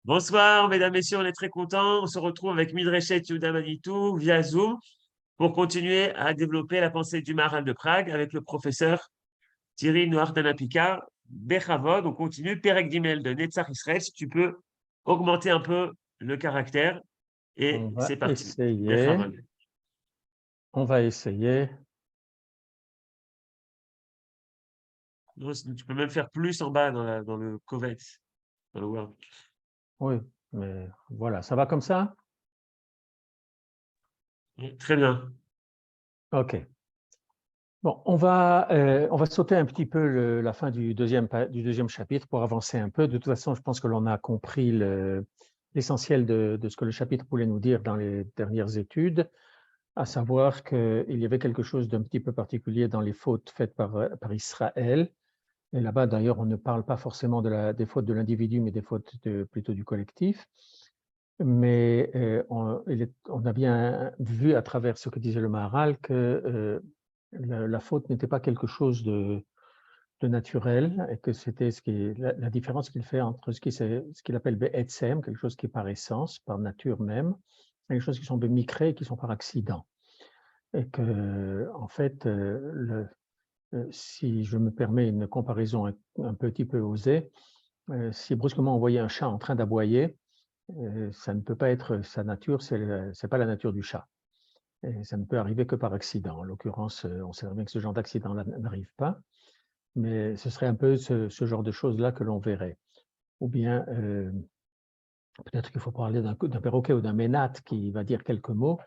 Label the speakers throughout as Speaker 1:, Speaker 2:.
Speaker 1: Bonsoir, mesdames, messieurs, on est très contents. On se retrouve avec Midreshet Yehuda Manitou via Zoom pour continuer à développer la pensée du Maharal de Prague avec le professeur Thierry Noir-Danapika. Bechavod, on continue. Perek Gimel de Netzach Israël. Si tu peux augmenter un peu le caractère.
Speaker 2: On
Speaker 1: Et
Speaker 2: va
Speaker 1: c'est parti.
Speaker 2: essayer.
Speaker 1: Bechavod.
Speaker 2: On va essayer.
Speaker 1: Tu peux même faire plus en bas dans le Covet, dans le Word.
Speaker 2: Oui, mais voilà, ça va comme ça?
Speaker 1: Très bien.
Speaker 2: OK. Bon, on va sauter un petit peu la fin du deuxième chapitre pour avancer un peu. De toute façon, je pense que l'on a compris l'essentiel de ce que le chapitre voulait nous dire dans les dernières études, à savoir qu'il y avait quelque chose d'un petit peu particulier dans les fautes faites par Israël. Et là-bas, d'ailleurs, on ne parle pas forcément des fautes de l'individu, mais des fautes plutôt du collectif. Mais on a bien vu à travers ce que disait le Maharal que la faute n'était pas quelque chose de naturel et que c'était la différence qu'il fait entre ce qu'il appelle be'etzem, quelque chose qui est par essence, par nature même, et les choses qui sont bemikré, qui sont par accident. Et que, en fait, si je me permets une comparaison un petit peu osée, si brusquement on voyait un chat en train d'aboyer, ça ne peut pas être sa nature, c'est pas la nature du chat. Et ça ne peut arriver que par accident. En l'occurrence, on sait très bien que ce genre d'accident-là n'arrive pas, mais ce serait un peu ce genre de choses-là que l'on verrait. Ou bien, peut-être qu'il faut parler d'un perroquet ou d'un ménate qui va dire quelques mots.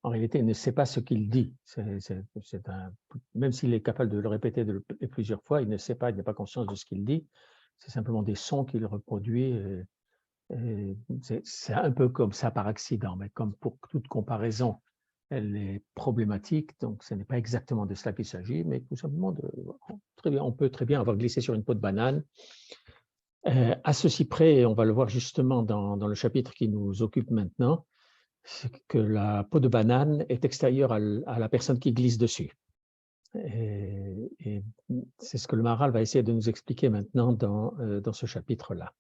Speaker 2: En réalité, il ne sait pas ce qu'il dit. Même s'il est capable de le répéter plusieurs fois, il ne sait pas, il n'a pas conscience de ce qu'il dit. C'est simplement des sons qu'il reproduit. C'est un peu comme ça par accident, mais comme pour toute comparaison, elle est problématique, donc ce n'est pas exactement de cela qu'il s'agit, mais tout simplement on peut très bien avoir glissé sur une peau de banane. À ceci près, et on va le voir justement dans le chapitre qui nous occupe maintenant, c'est que la peau de banane est extérieure à la personne qui glisse dessus. Et c'est ce que le Maharal va essayer de nous expliquer maintenant dans ce chapitre-là.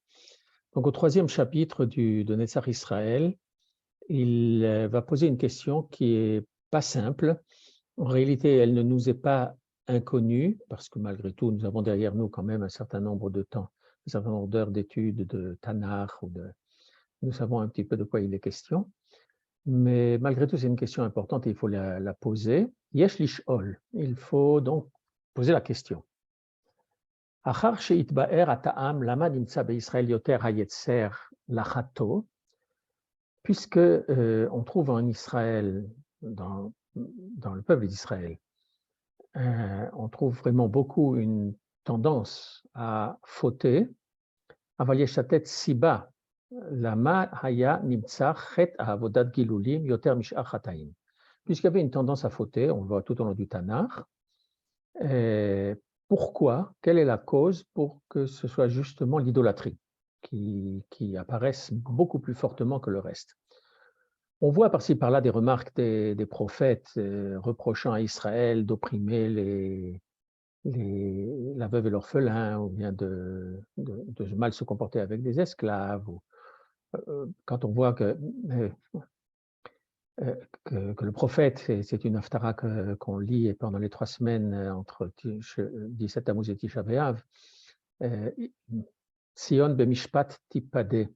Speaker 2: Donc, au troisième chapitre de Netzach Israël, il va poser une question qui n'est pas simple. En réalité, elle ne nous est pas inconnue, parce que malgré tout, nous avons derrière nous quand même un certain nombre de temps, un certain nombre d'heures d'études de Tanakh, nous savons un petit peu de quoi il est question. Mais malgré tout, c'est une question importante et il faut la poser. Yesh lish'ol, il faut donc poser la question. Achar sheitba'er ata'am lama nimtza be'Israël yoter hayetzer lachato, puisque on trouve en Israël, dans le peuple d'Israël, on trouve vraiment beaucoup une tendance à fauter. Aval yeshatet siba lama haya nimtza chet avodat gilulim yoter mish'ar chataim. Puisqu'il y avait une tendance à fauter, on le voit tout au long du Tanakh. Pourquoi? Quelle est la cause pour que ce soit justement l'idolâtrie qui apparaisse beaucoup plus fortement que le reste? On voit par-ci par-là des remarques des prophètes reprochant à Israël d'opprimer la veuve et l'orphelin, ou bien de mal se comporter avec des esclaves. Quand on voit que le prophète, c'est une haftara qu'on lit pendant les 3 semaines entre 17 Tammuz et Tisha B'Av, Sion bemishpat tipade,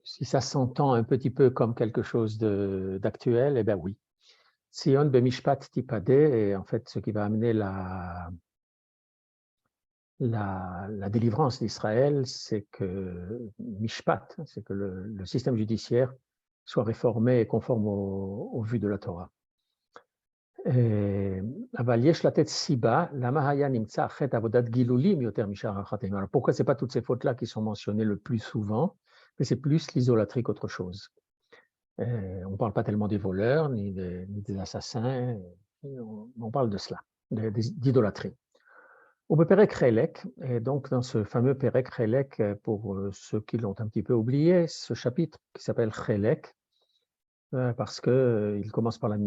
Speaker 2: si ça s'entend un petit peu comme quelque chose d'actuel, eh bien oui. Sion bemishpat tipade, et en fait ce qui va amener la délivrance d'Israël, c'est que Mishpat, c'est que le système judiciaire soit réformé et conforme aux vues de la Torah. Alors pourquoi ce n'est pas toutes ces fautes-là qui sont mentionnées le plus souvent, mais c'est plus l'idolâtrie qu'autre chose. On ne parle pas tellement des voleurs, ni des assassins, on parle de cela, d'idolâtrie. Au Perek Chelek, et donc dans ce fameux Perek Chelek, pour ceux qui l'ont un petit peu oublié, ce chapitre qui s'appelle Chelek, parce qu'il commence par la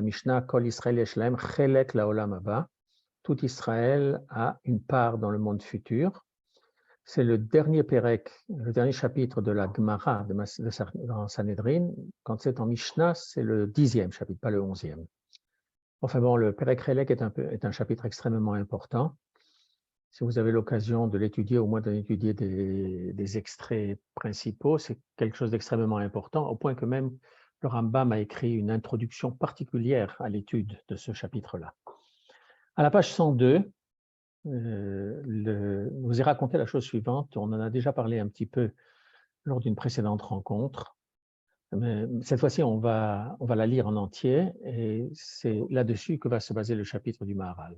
Speaker 2: Mishnah, Kol Israël Yeshlaem Chelek Laolam Haba, tout Israël a une part dans le monde futur. C'est le dernier Pérec, le dernier chapitre de la Gemara dans Sanhedrin. Quand c'est en Mishnah, c'est le 10e chapitre, pas le 11e. Enfin bon, le Pérec Relek est un chapitre extrêmement important. Si vous avez l'occasion de l'étudier, au moins d'étudier des extraits principaux, c'est quelque chose d'extrêmement important, au point que même le Rambam a écrit une introduction particulière à l'étude de ce chapitre-là. À la page 102, je vous ai raconté la chose suivante. On en a déjà parlé un petit peu lors d'une précédente rencontre. Mais cette fois-ci, on va la lire en entier et c'est là-dessus que va se baser le chapitre du Maharal.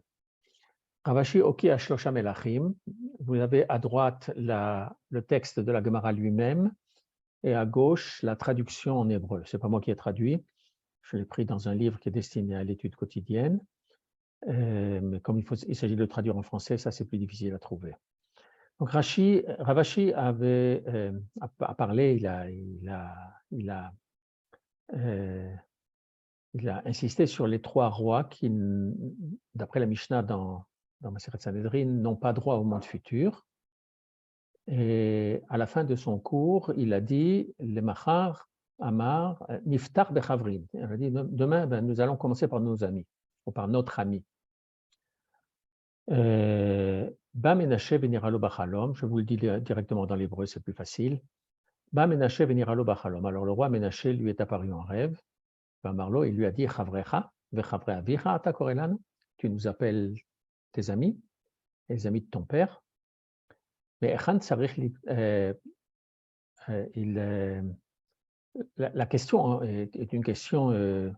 Speaker 2: Ravashi Oki Ashlosha Melachim, vous avez à droite le texte de la Gemara lui-même et à gauche la traduction en hébreu. Ce n'est pas moi qui ai traduit, je l'ai pris dans un livre qui est destiné à l'étude quotidienne. Mais comme il s'agit de le traduire en français, ça c'est plus difficile à trouver. Donc Ravashi avait a parlé, il a insisté sur les trois rois qui, d'après la Mishnah dans Masechet Sanhedrin, n'ont pas droit au monde futur. Et à la fin de son cours, il a dit le Machar, Amar, Niftar Bechavrin. Il a dit demain, nous allons commencer par nos amis, ou par notre ami. Ba Menashe veniralo bachalom, je vous le dis directement dans l'hébreu, c'est plus facile. Ba Menashe veniralo bachalom. Alors le roi Menashe lui est apparu en rêve. Marlo, il lui a dit Chavrecha, vechavre avicha ata korelanu. Tu nous appelles tes amis, les amis de ton père. Mais Echan tsarich la question est une question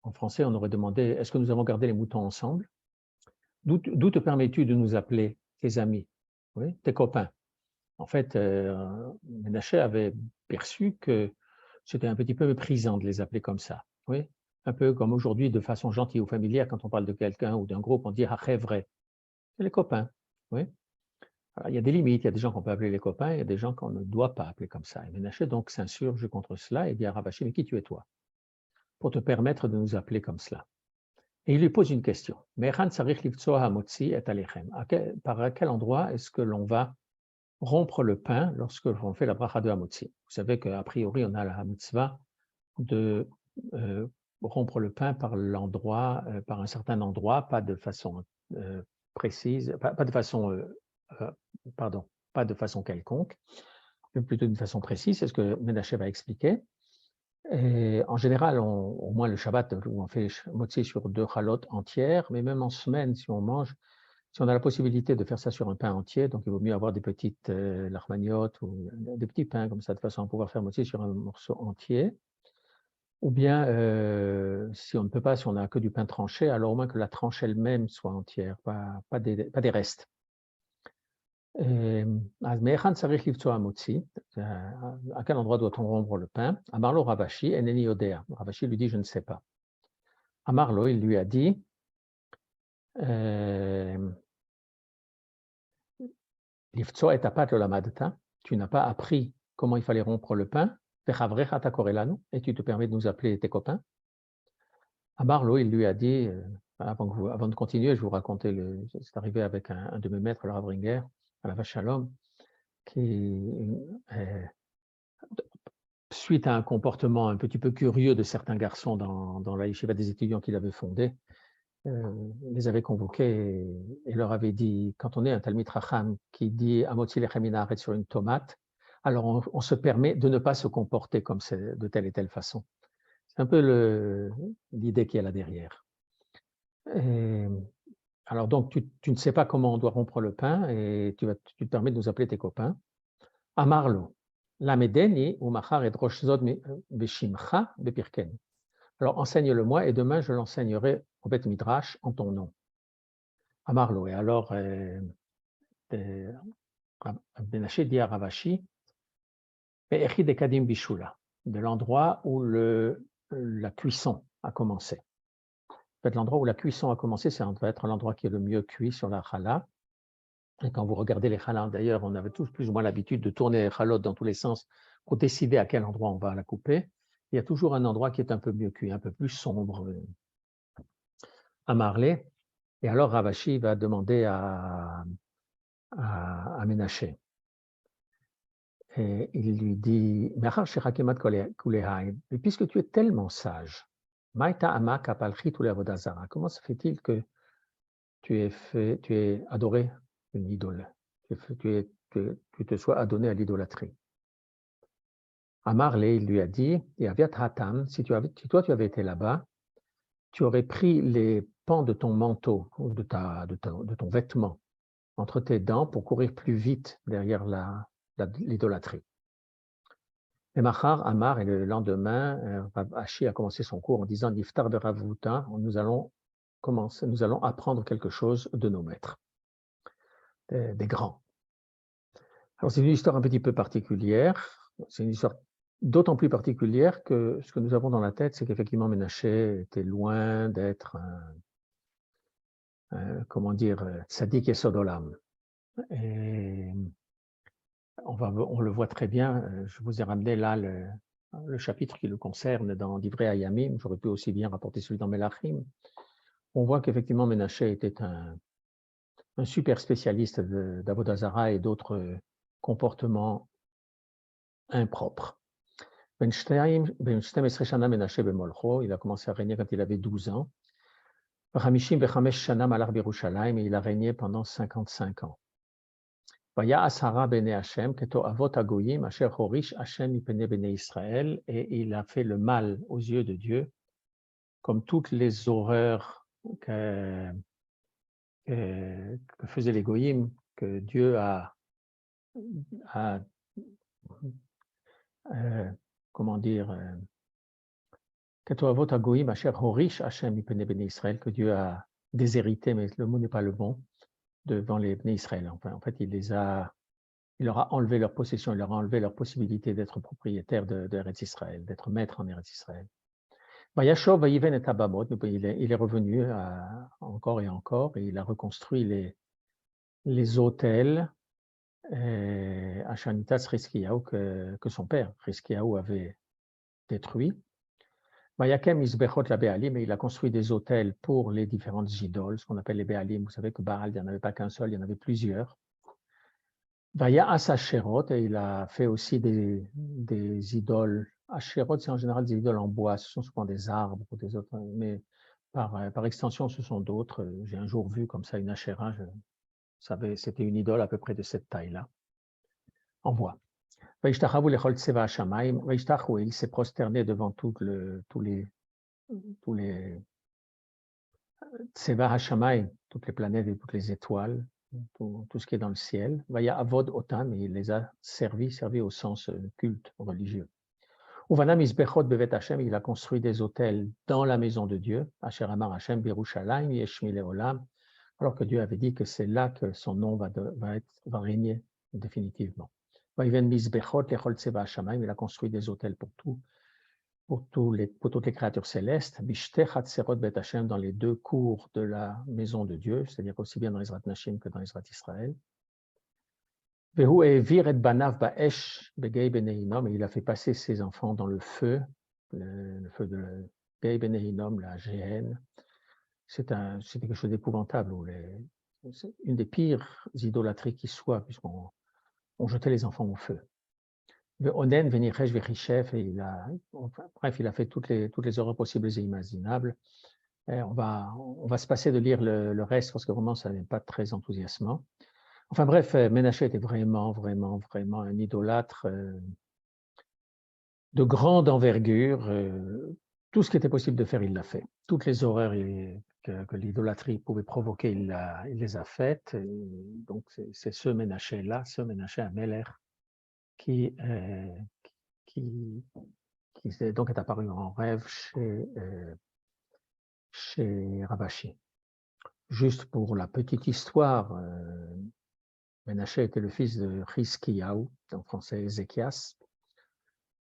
Speaker 2: en français, on aurait demandé est-ce que nous avons gardé les moutons ensemble? D'où te permets-tu de nous appeler tes amis, oui, tes copains? En fait, Ménaché avait perçu que c'était un petit peu méprisant de les appeler comme ça. Oui, un peu comme aujourd'hui, de façon gentille ou familière, quand on parle de quelqu'un ou d'un groupe, on dit « Hachevre », c'est les copains. Oui. Alors, il y a des limites, il y a des gens qu'on peut appeler les copains, il y a des gens qu'on ne doit pas appeler comme ça. Et Ménaché donc s'insurge contre cela et dit à Ravashi « Mais qui tu es toi pour te permettre de nous appeler comme cela ?» Et il lui pose une question. Par quel endroit est-ce que l'on va rompre le pain lorsque l'on fait la bracha de Hamotzi? Vous savez qu'a priori, on a la mitzvah de rompre le pain par un certain endroit, pas de façon précise, pas de façon quelconque, mais plutôt d'une façon précise. C'est ce que Ménaché va expliquer. Et en général, au moins le Shabbat, où on fait motzi sur 2 chalotes entières, mais même en semaine, si on a la possibilité de faire ça sur un pain entier, donc il vaut mieux avoir des petites larmaniotes ou des petits pains comme ça, de façon à pouvoir faire motzi sur un morceau entier. Ou bien, si on ne peut pas, si on n'a que du pain tranché, alors au moins que la tranche elle-même soit entière, pas des restes. À quel endroit doit-on rompre le pain? Amarlo Ravashi, Eneni Odea. Ravashi lui dit, je ne sais pas. Amarlo, il lui a dit, Livtso et apat l'olamadta, tu n'as pas appris comment il fallait rompre le pain, et tu te permets de nous appeler tes copains. Amarlo, il lui a dit, avant de continuer, je vous racontais, c'est arrivé avec un de mes maîtres, le Rav Ringer, à la Vache Shalom, qui, suite à un comportement un petit peu curieux de certains garçons dans la yeshiva des étudiants qu'il avait fondée, les avait convoqués et leur avait dit, quand on est un Talmid Racham qui dit Amotzi lechem min haaretz sur une tomate, alors on se permet de ne pas se comporter comme de telle et telle façon. C'est un peu l'idée qu'il y a là derrière. Alors donc, tu ne sais pas comment on doit rompre le pain et tu te permets de nous appeler tes copains. Amarlo, lamedeni ou machar et roshzod beshimcha bepirken. Alors enseigne-le-moi et demain je l'enseignerai au Bet Midrash en ton nom. Amarlo, et alors Ménaché dit à Ravashi, Echi de Kadim Bishula, de l'endroit où la cuisson a commencé. En fait, l'endroit où la cuisson a commencé, ça va être l'endroit qui est le mieux cuit sur la challah. Et quand vous regardez les challahs, d'ailleurs, on avait tous plus ou moins l'habitude de tourner les chalotes dans tous les sens pour décider à quel endroit on va la couper. Il y a toujours un endroit qui est un peu mieux cuit, un peu plus sombre. Marley. Et alors Ravashi va demander à Ménaché. Et il lui dit, mais puisque tu es tellement sage, comment se fait-il que tu aies adoré une idole, tu te sois adonné à l'idolâtrie? Amarle, il lui a dit, et Aviat Hatam, si toi tu avais été là-bas, tu aurais pris les pans de ton manteau ou de ton vêtement entre tes dents pour courir plus vite derrière l'idolâtrie. Et Machar, Amar, et le lendemain, Hachi a commencé son cours en disant Niftar de Ravuta, nous allons apprendre quelque chose de nos maîtres, des grands. Alors, c'est une histoire un petit peu particulière. C'est une histoire d'autant plus particulière que ce que nous avons dans la tête, c'est qu'effectivement, Ménaché était loin d'être comment dire, tzaddik yesod olam. Et on le voit très bien. Je vous ai ramené là le chapitre qui le concerne dans Divrei Hayamim. J'aurais pu aussi bien rapporter celui dans Melachim. On voit qu'effectivement, Ménaché était un super spécialiste d'Avodah Zarah et d'autres comportements impropres. Il a commencé à régner quand il avait 12 ans. Et il a régné pendant 55 ans. Et il a fait le mal aux yeux de Dieu, comme toutes les horreurs que faisaient les goyim, que Dieu a comment dire, que Dieu a déshérité, mais le mot n'est pas le bon, devant les Bnei Israël. Enfin, en fait, il leur a enlevé leur possession, il leur a enlevé leur possibilité d'être propriétaire d'Eretz Israël, d'être maître en Eretz Israël. Il est revenu encore et encore, et il a reconstruit les autels à Shanitas Chizkiyahu que son père, Chizkiyahu, avait détruit. Mais il a construit des autels pour les différentes idoles, ce qu'on appelle les Béalim. Vous savez que Baal, il n'y en avait pas qu'un seul, il y en avait plusieurs. Vaya Asherot, et il a fait aussi des idoles. Asherot, c'est en général des idoles en bois, ce sont souvent des arbres ou des autres, mais par extension, ce sont d'autres. J'ai un jour vu comme ça une Asherah, c'était une idole à peu près de cette taille-là, en bois. Il s'est prosterné devant tous les Tseva Hashamayim, toutes les planètes et toutes les étoiles, tout ce qui est dans le ciel. Vaya Avod Otan, il les a servi au sens culte religieux. Uvanam Isbechot Bevet Hashem, il a construit des autels dans la maison de Dieu, Asher Amar Hashem Birushalayim Yeshmi Leolam, alors que Dieu avait dit que c'est là que son nom va régner définitivement. Vaiven Misbechot Lechol Tseva Hashamayim, il a construit des autels pour toutes les créatures célestes, dans les deux cours de la maison de Dieu, c'est-à-dire aussi bien dans Ezrat Nashim que dans Ezrat Israël. Et il a fait passer ses enfants dans le feu de Gei Benehinom, la géhenne. C'est quelque chose d'épouvantable, c'est une des pires idolâtries qui soit, puisqu'on jetait les enfants au feu. Onen, Venichesh, Vechichef, et il a fait toutes les horreurs possibles et imaginables. Et on va se passer de lire le reste parce que vraiment, ça n'est pas très enthousiasmant. Enfin bref, Ménaché était vraiment un idolâtre de grande envergure. Tout ce qui était possible de faire, il l'a fait. Toutes les horreurs que l'idolâtrie pouvait provoquer, il les a faites. Et donc c'est ce Ménaché-là, ce Ménaché Améler, qui donc est apparu en rêve chez Ravashi. Juste pour la petite histoire, Ménaché était le fils de Chizkiyahu, en français Ézéchias,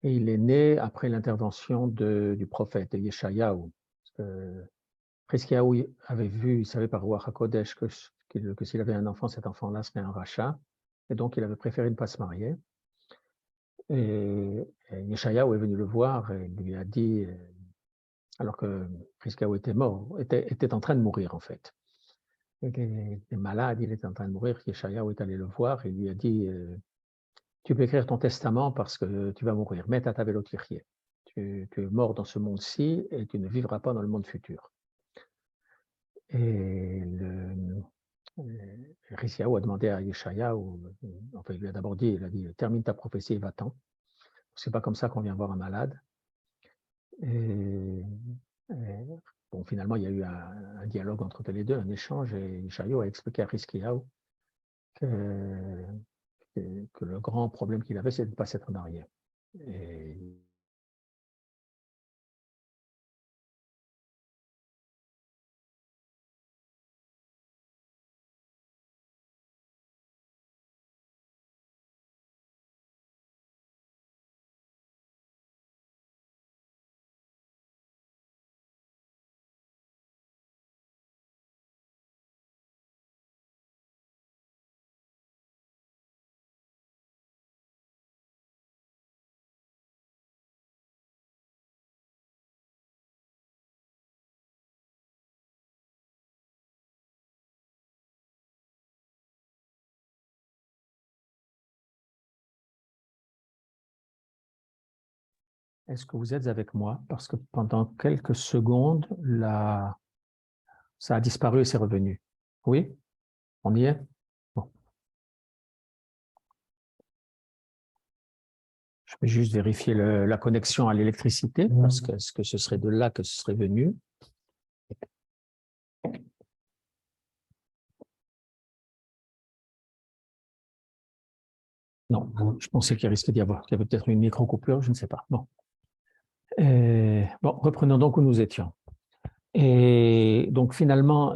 Speaker 2: et il est né après l'intervention du prophète Yeshayahu. Chizkiyahu avait vu, il savait par Ruach HaKodesh que s'il avait un enfant, cet enfant-là serait un rachat, et donc il avait préféré ne pas se marier. Et Yeshayahu est venu le voir et lui a dit alors que Hiskiyahu était mort, était en train de mourir en fait. Il était malade, il était en train de mourir. Yeshayahu est allé le voir et lui a dit tu peux écrire ton testament parce que tu vas mourir. Met à ta vélo tu es mort dans ce monde-ci et tu ne vivras pas dans le monde futur. Et Hiskiyahu a demandé à Yeshayahu, enfin il lui a d'abord dit, il a dit termine ta prophétie et va-t'en. C'est pas comme ça qu'on vient voir un malade. Et bon, finalement, il y a eu un dialogue entre les deux, un échange, et Yeshayahu a expliqué à Hiskiyahu que le grand problème qu'il avait, c'est de ne pas s'être marié. Et est-ce que vous êtes avec moi? Parce que pendant quelques secondes, ça a disparu et c'est revenu. Oui? On y est? Bon. Je vais juste vérifier la connexion à l'électricité, parce que est-ce que ce serait de là que ce serait venu? Non, je pensais qu'il risquait d'y avoir. Il y avait peut-être une micro-coupure, je ne sais pas. Bon. Bon, reprenons donc où nous étions. Et donc finalement,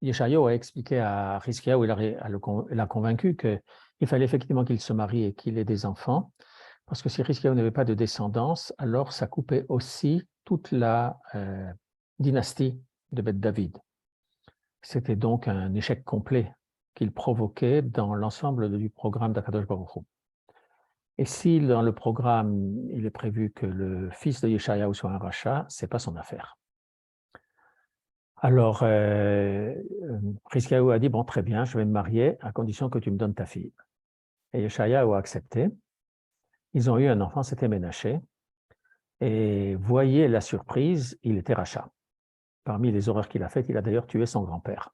Speaker 2: Yeshayahu a expliqué à Hiskiyahu, il a convaincu qu'il fallait effectivement qu'il se marie et qu'il ait des enfants, parce que si Hiskiyahu n'avait pas de descendance, alors ça coupait aussi toute la dynastie de Beth David. C'était donc un échec complet qu'il provoquait dans l'ensemble du programme d'Akadosh Baruch Hu. Et si dans le programme, il est prévu que le fils de Yeshayahu soit un rachat, ce n'est pas son affaire. Alors, Hiskiyahu a dit, bon, très bien, je vais me marier à condition que tu me donnes ta fille. Et Yeshayahu a accepté. Ils ont eu un enfant, c'était Ménaché. Et voyez la surprise, il était rachat. Parmi les horreurs qu'il a faites, il a d'ailleurs tué son grand-père.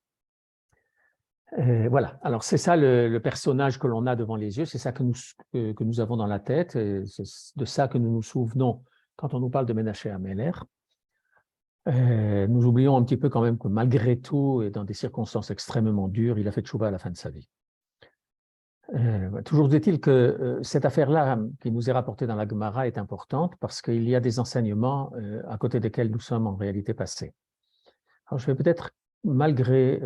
Speaker 2: Voilà, alors c'est ça le personnage que l'on a devant les yeux, c'est ça que nous avons dans la tête, c'est de ça que nous nous souvenons quand on nous parle de Ménaché Améler. Nous oublions un petit peu quand même que malgré tout, et dans des circonstances extrêmement dures, il a fait tchouva à la fin de sa vie. Toujours est-il que cette affaire-là qui nous est rapportée dans la Gemara est importante parce qu'il y a des enseignements à côté desquels nous sommes en réalité passés. Alors je vais peut-être, malgré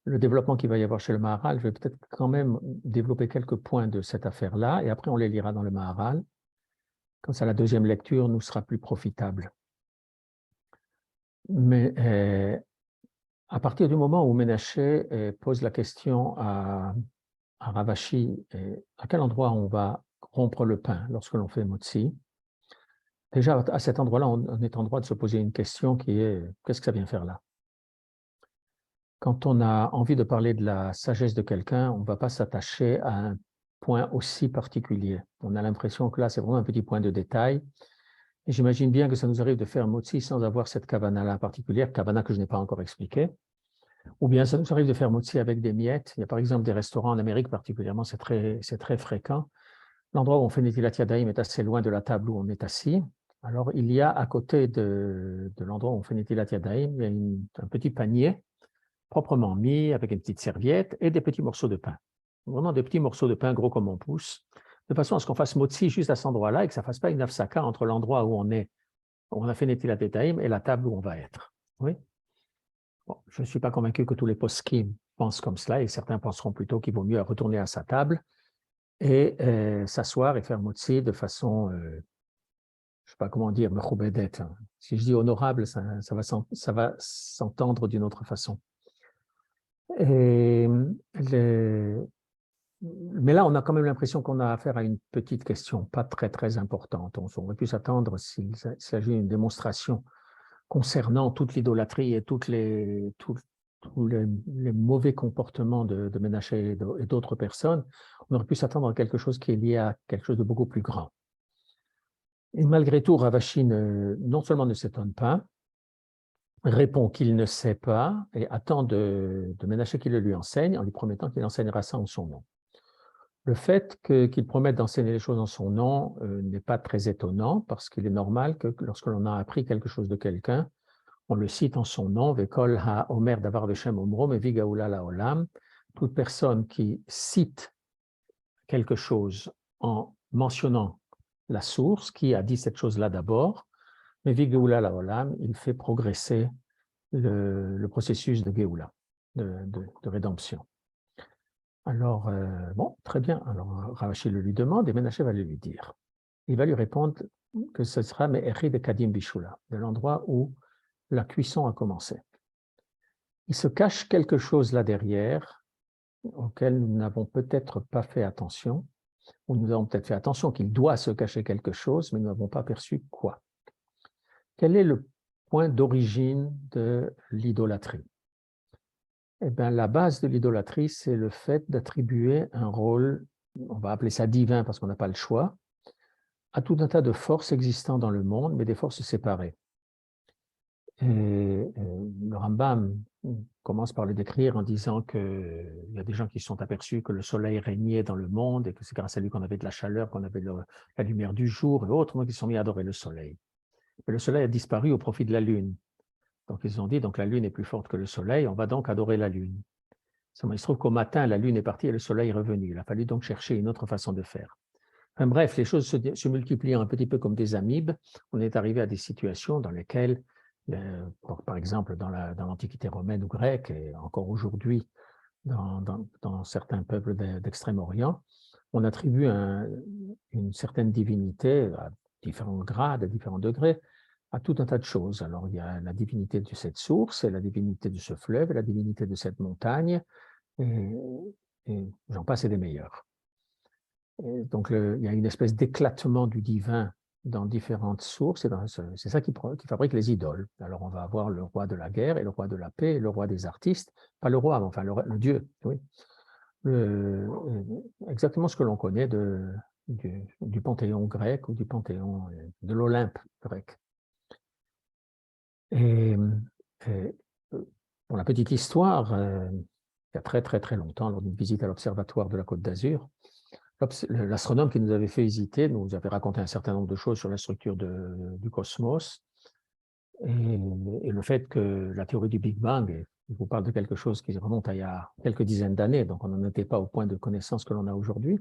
Speaker 2: le développement qu'il va y avoir chez le Maharal, je vais peut-être quand même développer quelques points de cette affaire-là et après on les lira dans le Maharal. Comme ça, la deuxième lecture nous sera plus profitable. Mais à partir du moment où Ménaché pose la question à Ravashi, à quel endroit on va rompre le pain lorsque l'on fait Motsi? Déjà, à cet endroit-là, on est en droit de se poser une question qui est qu'est-ce que ça vient faire là? Quand on a envie de parler de la sagesse de quelqu'un, on ne va pas s'attacher à un point aussi particulier. On a l'impression que là, c'est vraiment un petit point de détail. Et j'imagine bien que ça nous arrive de faire Motsi sans avoir cette kavana-là particulière, kavana que je n'ai pas encore expliquée. Ou bien ça nous arrive de faire Motsi avec des miettes. Il y a par exemple des restaurants en Amérique particulièrement, c'est très fréquent. L'endroit où on fait Netilat Yadayim est assez loin de la table où on est assis. Alors il y a à côté de l'endroit où on fait Netilat Yadayim, il y a un petit panier proprement mis avec une petite serviette et des petits morceaux de pain. Vraiment des petits morceaux de pain gros comme on pouce, de façon à ce qu'on fasse Motsi juste à cet endroit-là et que ça ne fasse pas une nafsaka entre l'endroit où on a fait Netilat Yadayim et la table où on va être. Oui. Bon, je ne suis pas convaincu que tous les poskim pensent comme cela et certains penseront plutôt qu'il vaut mieux retourner à sa table et s'asseoir et faire Motsi de façon, je ne sais pas comment dire, mechoubedet. Si je dis honorable, ça va s'entendre d'une autre façon. Et Mais là, on a quand même l'impression qu'on a affaire à une petite question, pas très, très importante. On aurait pu s'attendre, s'il s'agit d'une démonstration concernant toute l'idolâtrie et tous les mauvais comportements de Ménaché et d'autres personnes, on aurait pu s'attendre à quelque chose qui est lié à quelque chose de beaucoup plus grand. Et malgré tout, Ravashi non seulement ne s'étonne pas, répond qu'il ne sait pas et attend de Ménaché qu'il le lui enseigne en lui promettant qu'il enseignera ça en son nom. Le fait qu'il promette d'enseigner les choses en son nom n'est pas très étonnant parce qu'il est normal que lorsque l'on a appris quelque chose de quelqu'un, on le cite en son nom, Vekol ha-omer davar veshem omro mevi gaoula laolam. Toute personne qui cite quelque chose en mentionnant la source, qui a dit cette chose-là d'abord, mevi gaoula laolam, il fait progresser le processus de Géoula, de rédemption. Alors, bon, très bien. Alors, Ravashi le lui demande et Ménaché va le lui dire. Il va lui répondre que ce sera Me'echi de Kadim Bishula, de l'endroit où la cuisson a commencé. Il se cache quelque chose là derrière, auquel nous n'avons peut-être pas fait attention, ou nous avons peut-être fait attention qu'il doit se cacher quelque chose, mais nous n'avons pas perçu quoi. Quel est le point d'origine de l'idolâtrie? Eh bien, la base de l'idolâtrie, c'est le fait d'attribuer un rôle, on va appeler ça divin parce qu'on n'a pas le choix, à tout un tas de forces existant dans le monde, mais des forces séparées. Et le Rambam commence par le décrire en disant qu'il y a des gens qui se sont aperçus que le soleil régnait dans le monde et que c'est grâce à lui qu'on avait de la chaleur, qu'on avait la lumière du jour et autres, donc ils se sont mis à adorer le soleil. Mais le soleil a disparu au profit de la lune. Donc ils ont dit, donc la lune est plus forte que le soleil, on va donc adorer la lune. Il se trouve qu'au matin, la lune est partie et le soleil est revenu. Il a fallu donc chercher une autre façon de faire. Enfin, bref, les choses se multipliant un petit peu comme des amibes, on est arrivé à des situations dans lesquelles, par exemple dans l'Antiquité romaine ou grecque, et encore aujourd'hui dans certains peuples d'Extrême-Orient, on attribue une certaine divinité à différents grades, à différents degrés, à tout un tas de choses. Alors, il y a la divinité de cette source, et la divinité de ce fleuve, et la divinité de cette montagne, et j'en passe et des meilleurs. Et donc, il y a une espèce d'éclatement du divin dans différentes sources, et c'est ça qui fabrique les idoles. Alors, on va avoir le roi de la guerre, et le roi de la paix, et le roi des artistes, pas le roi, mais enfin le dieu, oui. Exactement ce que l'on connaît du panthéon grec ou du panthéon de l'Olympe grec. Et pour la petite histoire, il y a très très très longtemps, lors d'une visite à l'Observatoire de la Côte d'Azur, l'astronome qui nous avait fait visiter nous avait raconté un certain nombre de choses sur la structure du cosmos et le fait que la théorie du Big Bang, je vous parle de quelque chose qui remonte à il y a quelques dizaines d'années, donc on n'en était pas au point de connaissance que l'on a aujourd'hui.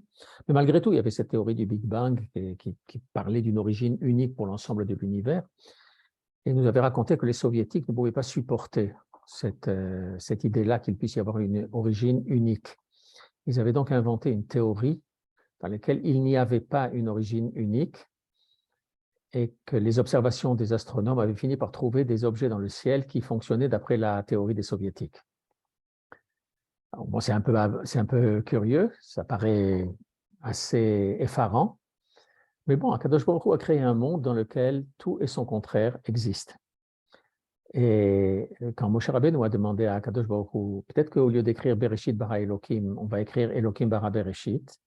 Speaker 2: Mais malgré tout, il y avait cette théorie du Big Bang qui parlait d'une origine unique pour l'ensemble de l'univers. Et nous avait raconté que les Soviétiques ne pouvaient pas supporter cette idée-là qu'il puisse y avoir une origine unique. Ils avaient donc inventé une théorie dans laquelle il n'y avait pas une origine unique et que les observations des astronomes avaient fini par trouver des objets dans le ciel qui fonctionnaient d'après la théorie des Soviétiques. Alors, bon, c'est un peu curieux, ça paraît assez effarant, mais bon, Akadosh Baruch Hu a créé un monde dans lequel tout et son contraire existent. Et quand Moshe Rabbeinu a demandé à Akadosh Baruch Hu, peut-être qu'au lieu d'écrire Bereshit bara Elohim, on va écrire Elohim bara Bereshit,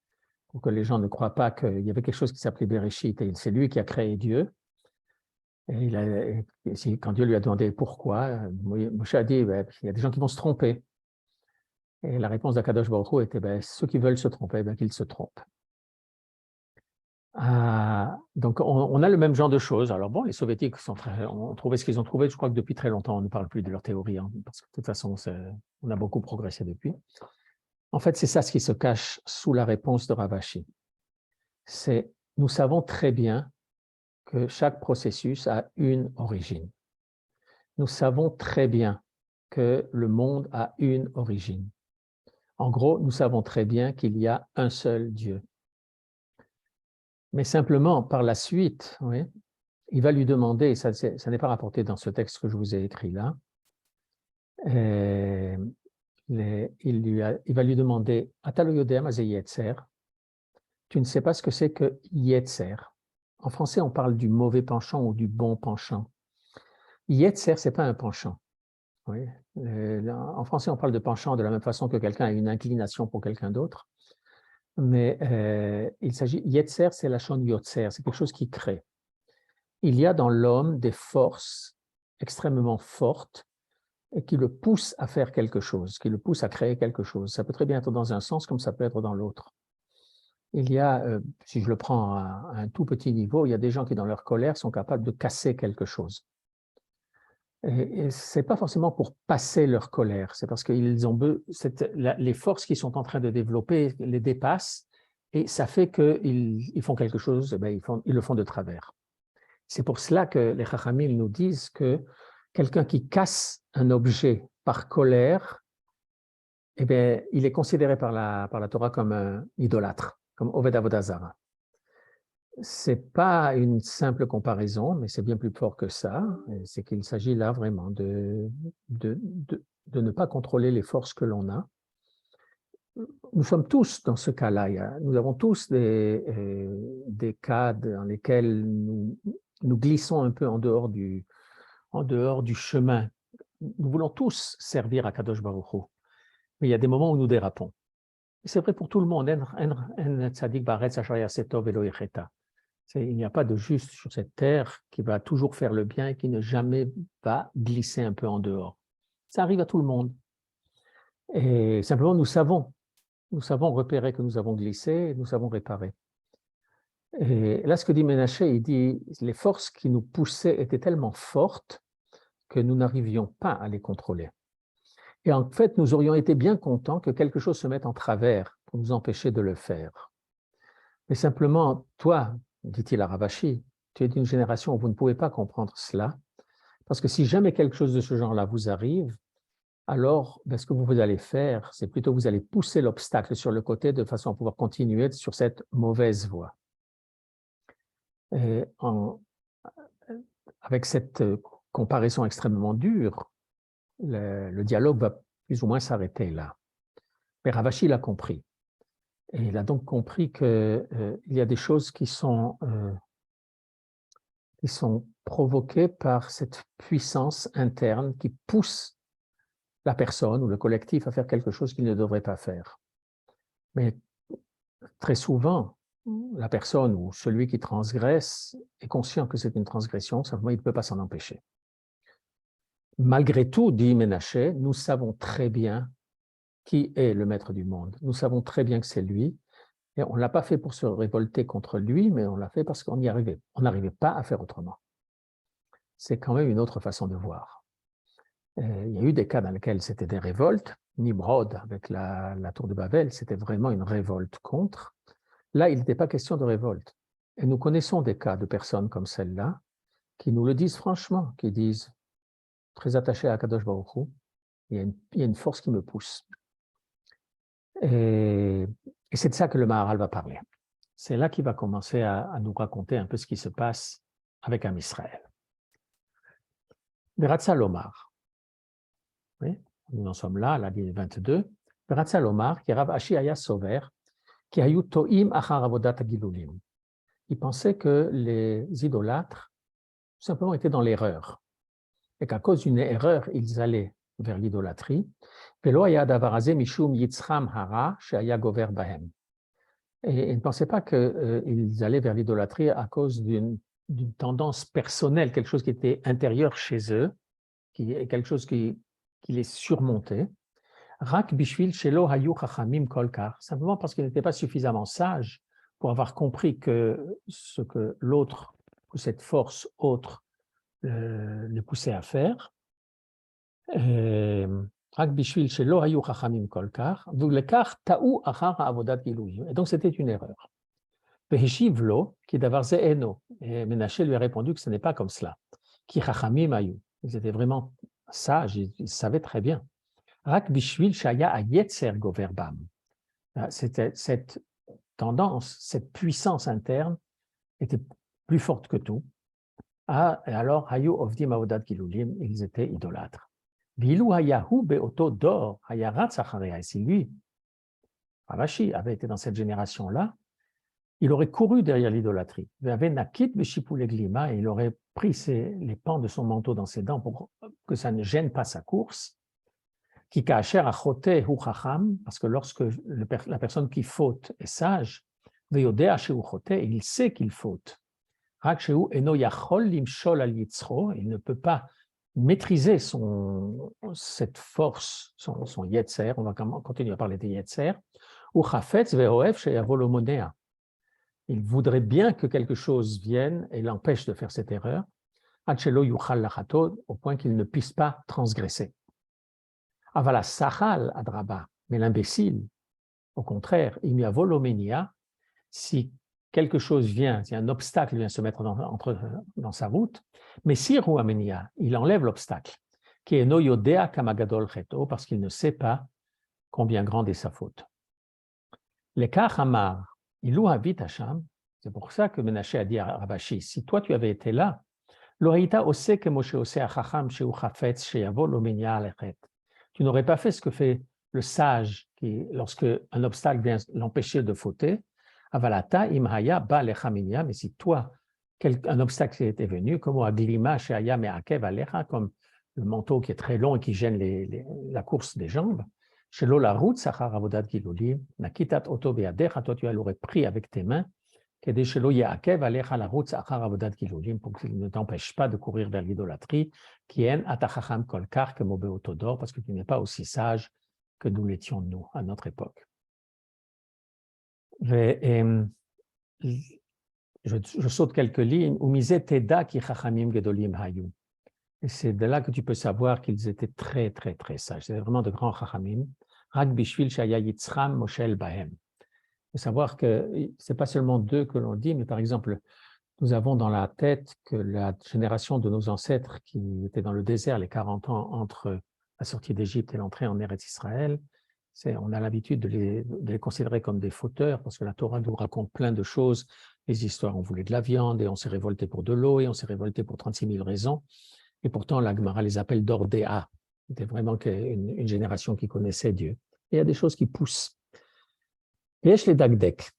Speaker 2: pour que les gens ne croient pas qu'il y avait quelque chose qui s'appelait Bereshit, et c'est lui qui a créé Dieu. Et quand Dieu lui a demandé pourquoi, Moshe a dit, il y a des gens qui vont se tromper. Et la réponse d'Akadosh Baruch Hu était, ceux qui veulent se tromper, qu'ils se trompent. Donc, on a le même genre de choses. Alors bon, les Soviétiques ont trouvé ce qu'ils ont trouvé. Je crois que depuis très longtemps, on ne parle plus de leur théorie, hein, parce que de toute façon, on a beaucoup progressé depuis. En fait, c'est ça ce qui se cache sous la réponse de Ravashi. Nous savons très bien que chaque processus a une origine. Nous savons très bien que le monde a une origine. En gros, nous savons très bien qu'il y a un seul Dieu. Mais simplement, par la suite, oui, il va lui demander, et ça n'est pas rapporté dans ce texte que je vous ai écrit là, il va lui demander « Atalo yodem azeh yetzer » tu ne sais pas ce que c'est que yetzer. En français, on parle du mauvais penchant ou du bon penchant. Yetzer, ce n'est pas un penchant. Oui. En français, on parle de penchant de la même façon que quelqu'un a une inclination pour quelqu'un d'autre. Mais il s'agit, yetzer, c'est la chon yotzer, c'est quelque chose qui crée. Il y a dans l'homme des forces extrêmement fortes et qui le poussent à faire quelque chose, qui le poussent à créer quelque chose. Ça peut très bien être dans un sens comme ça peut être dans l'autre. Il y a, si je le prends à un tout petit niveau, il y a des gens qui, dans leur colère, sont capables de casser quelque chose. Et ce n'est pas forcément pour passer leur colère, c'est parce qu'ils ont les forces qu'ils sont en train de développer les dépassent et ça fait qu'ils font quelque chose, et bien ils le font de travers. C'est pour cela que les Chachamim nous disent que quelqu'un qui casse un objet par colère, eh bien, il est considéré par la Torah comme un idolâtre, comme Oved Avodah Zara. Ce n'est pas une simple comparaison, mais c'est bien plus fort que ça. C'est qu'il s'agit là vraiment de ne pas contrôler les forces que l'on a. Nous sommes tous dans ce cas-là. Nous avons tous des cas dans lesquels nous glissons un peu en dehors du chemin. Nous voulons tous servir à Kadosh Baruch Hu, mais il y a des moments où nous dérapons. C'est vrai pour tout le monde. Il n'y a pas de juste sur cette terre qui va toujours faire le bien et qui ne jamais va glisser un peu en dehors. Ça arrive à tout le monde. Et simplement, nous savons repérer que nous avons glissé et nous savons réparer. Et là, ce que dit Ménaché, il dit les forces qui nous poussaient étaient tellement fortes que nous n'arrivions pas à les contrôler. Et en fait, nous aurions été bien contents que quelque chose se mette en travers pour nous empêcher de le faire. Mais simplement, toi, dit-il à Rav Ashi, tu es d'une génération où vous ne pouvez pas comprendre cela, parce que si jamais quelque chose de ce genre-là vous arrive, alors ce que vous allez faire, c'est plutôt vous allez pousser l'obstacle sur le côté de façon à pouvoir continuer sur cette mauvaise voie. Et avec cette comparaison extrêmement dure, le dialogue va plus ou moins s'arrêter là. Mais Rav Ashi l'a compris. Et il a donc compris qu'il y a des choses qui sont provoquées par cette puissance interne qui pousse la personne ou le collectif à faire quelque chose qu'il ne devrait pas faire. Mais très souvent, la personne ou celui qui transgresse est conscient que c'est une transgression, simplement il ne peut pas s'en empêcher. Malgré tout, dit Ménaché, nous savons très bien qui est le maître du monde. Nous savons très bien que c'est lui. Et on ne l'a pas fait pour se révolter contre lui, mais on l'a fait parce qu'on y arrivait. On n'arrivait pas à faire autrement. C'est quand même une autre façon de voir. Il y a eu des cas dans lesquels c'était des révoltes. Nimrod, avec la tour de Babel, c'était vraiment une révolte contre. Là, il n'était pas question de révolte. Et nous connaissons des cas de personnes comme celle-là qui nous le disent franchement, qui disent, très attachés à Kadosh Baruch Hu, il y a une force qui me pousse. Et c'est de ça que le Maharal va parler. C'est là qu'il va commencer à nous raconter un peu ce qui se passe avec Am Israël. Beratza Lomar. Oui, nous en sommes là, à la ligne 22. Beratza Lomar, qui Rav Ashi Aya Sover, qui a eu Toim Achar Avodat Gilulim. Il pensait que les idolâtres, tout simplement, étaient dans l'erreur. Et qu'à cause d'une erreur, ils allaient vers l'idolâtrie. Velo Aya Davarazé Mishum Yitzram Hara, Sheaya Gover Bahem. Et ils ne pensaient pas qu'ils allaient vers l'idolâtrie à cause d'une tendance personnelle, quelque chose qui était intérieur chez eux, quelque chose qui les surmontait. Rak bishvil shelo hayu chachamim kolkar, simplement parce qu'ils n'étaient pas suffisamment sages pour avoir compris que ce que l'autre, que cette force autre, le poussait à faire. Et donc c'était une erreur. Et Ménaché lui a répondu que ce n'est pas comme cela. Ils étaient vraiment sages, ils savaient très bien. Cette tendance, cette puissance interne était plus forte que tout. Et alors, ils étaient idolâtres. Vilou hayahu beoto dor hayarat sacharia. Et si lui, Ravashi, avait été dans cette génération-là, il aurait couru derrière l'idolâtrie. Il avait nakit beshipule glima et il aurait pris les pans de son manteau dans ses dents pour que ça ne gêne pas sa course. Ki ka'asher achote hu chacham, parce que lorsque la personne qui faute est sage, veyodea shehu chote, il sait qu'il faute. Rak shehu eno yachol limshol al yitzro, il ne peut pas maîtriser cette force, son yetzer, on va continuer à parler des yetzer, ou chafetz ve'oev sheyavo lo monea. Il voudrait bien que quelque chose vienne et l'empêche de faire cette erreur, au point qu'il ne puisse pas transgresser. Avala sachal adraba, mais l'imbécile, au contraire, il y a volomenia, si quelque chose vient, si un obstacle vient se mettre dans sa route, mais si ruamenia, il enlève l'obstacle, qui est no yodea kamagadol cheto, parce qu'il ne sait pas combien grande est sa faute. Les kachamar, Ilou habite Hacham, c'est pour ça que Menaché a dit à Ravashi, si toi tu avais été là, l'oreita ose que Moshe ose achacham sheu chafetz sheyavo lo menia alechet. Tu n'aurais pas fait ce que fait le sage qui, lorsque un obstacle vient l'empêcher de fauter, avalata imhaya ba lechaminia, mais si toi, un obstacle était venu, comme aglima sheaya meakev alecha, comme le manteau qui est très long et qui gêne la course des jambes, Shelo la route sachar avodat gilulim, nakitat oto beadecha, toi tu l'aurais pris avec tes mains, kede shelo yaakev alecha la route sachar avodat gilulim, pour qu'il ne t'empêche pas de courir vers l'idolâtrie, qui en atachacham kolkar que mobe otodor, parce que tu n'es pas aussi sage que nous l'étions nous à notre époque. Je saute quelques lignes. Umise teda ki chachamim gedolim hayu. Et c'est de là que tu peux savoir qu'ils étaient très, très, très sages. C'est vraiment de grands chachamim. Rak bishvil shaya yitzram moshel bahem. Il faut savoir que ce n'est pas seulement d'eux que l'on dit, mais par exemple, nous avons dans la tête que la génération de nos ancêtres qui étaient dans le désert les 40 ans entre la sortie d'Égypte et l'entrée en Eretz Israël, on a l'habitude de les considérer comme des fauteurs parce que la Torah nous raconte plein de choses. Les histoires, on voulait de la viande et on s'est révolté pour de l'eau et on s'est révolté pour 36 000 raisons. Et pourtant, la Gemara les appelle d'Ordéa. C'était vraiment une génération qui connaissait Dieu. Et il y a des choses qui poussent. Et les dagdek.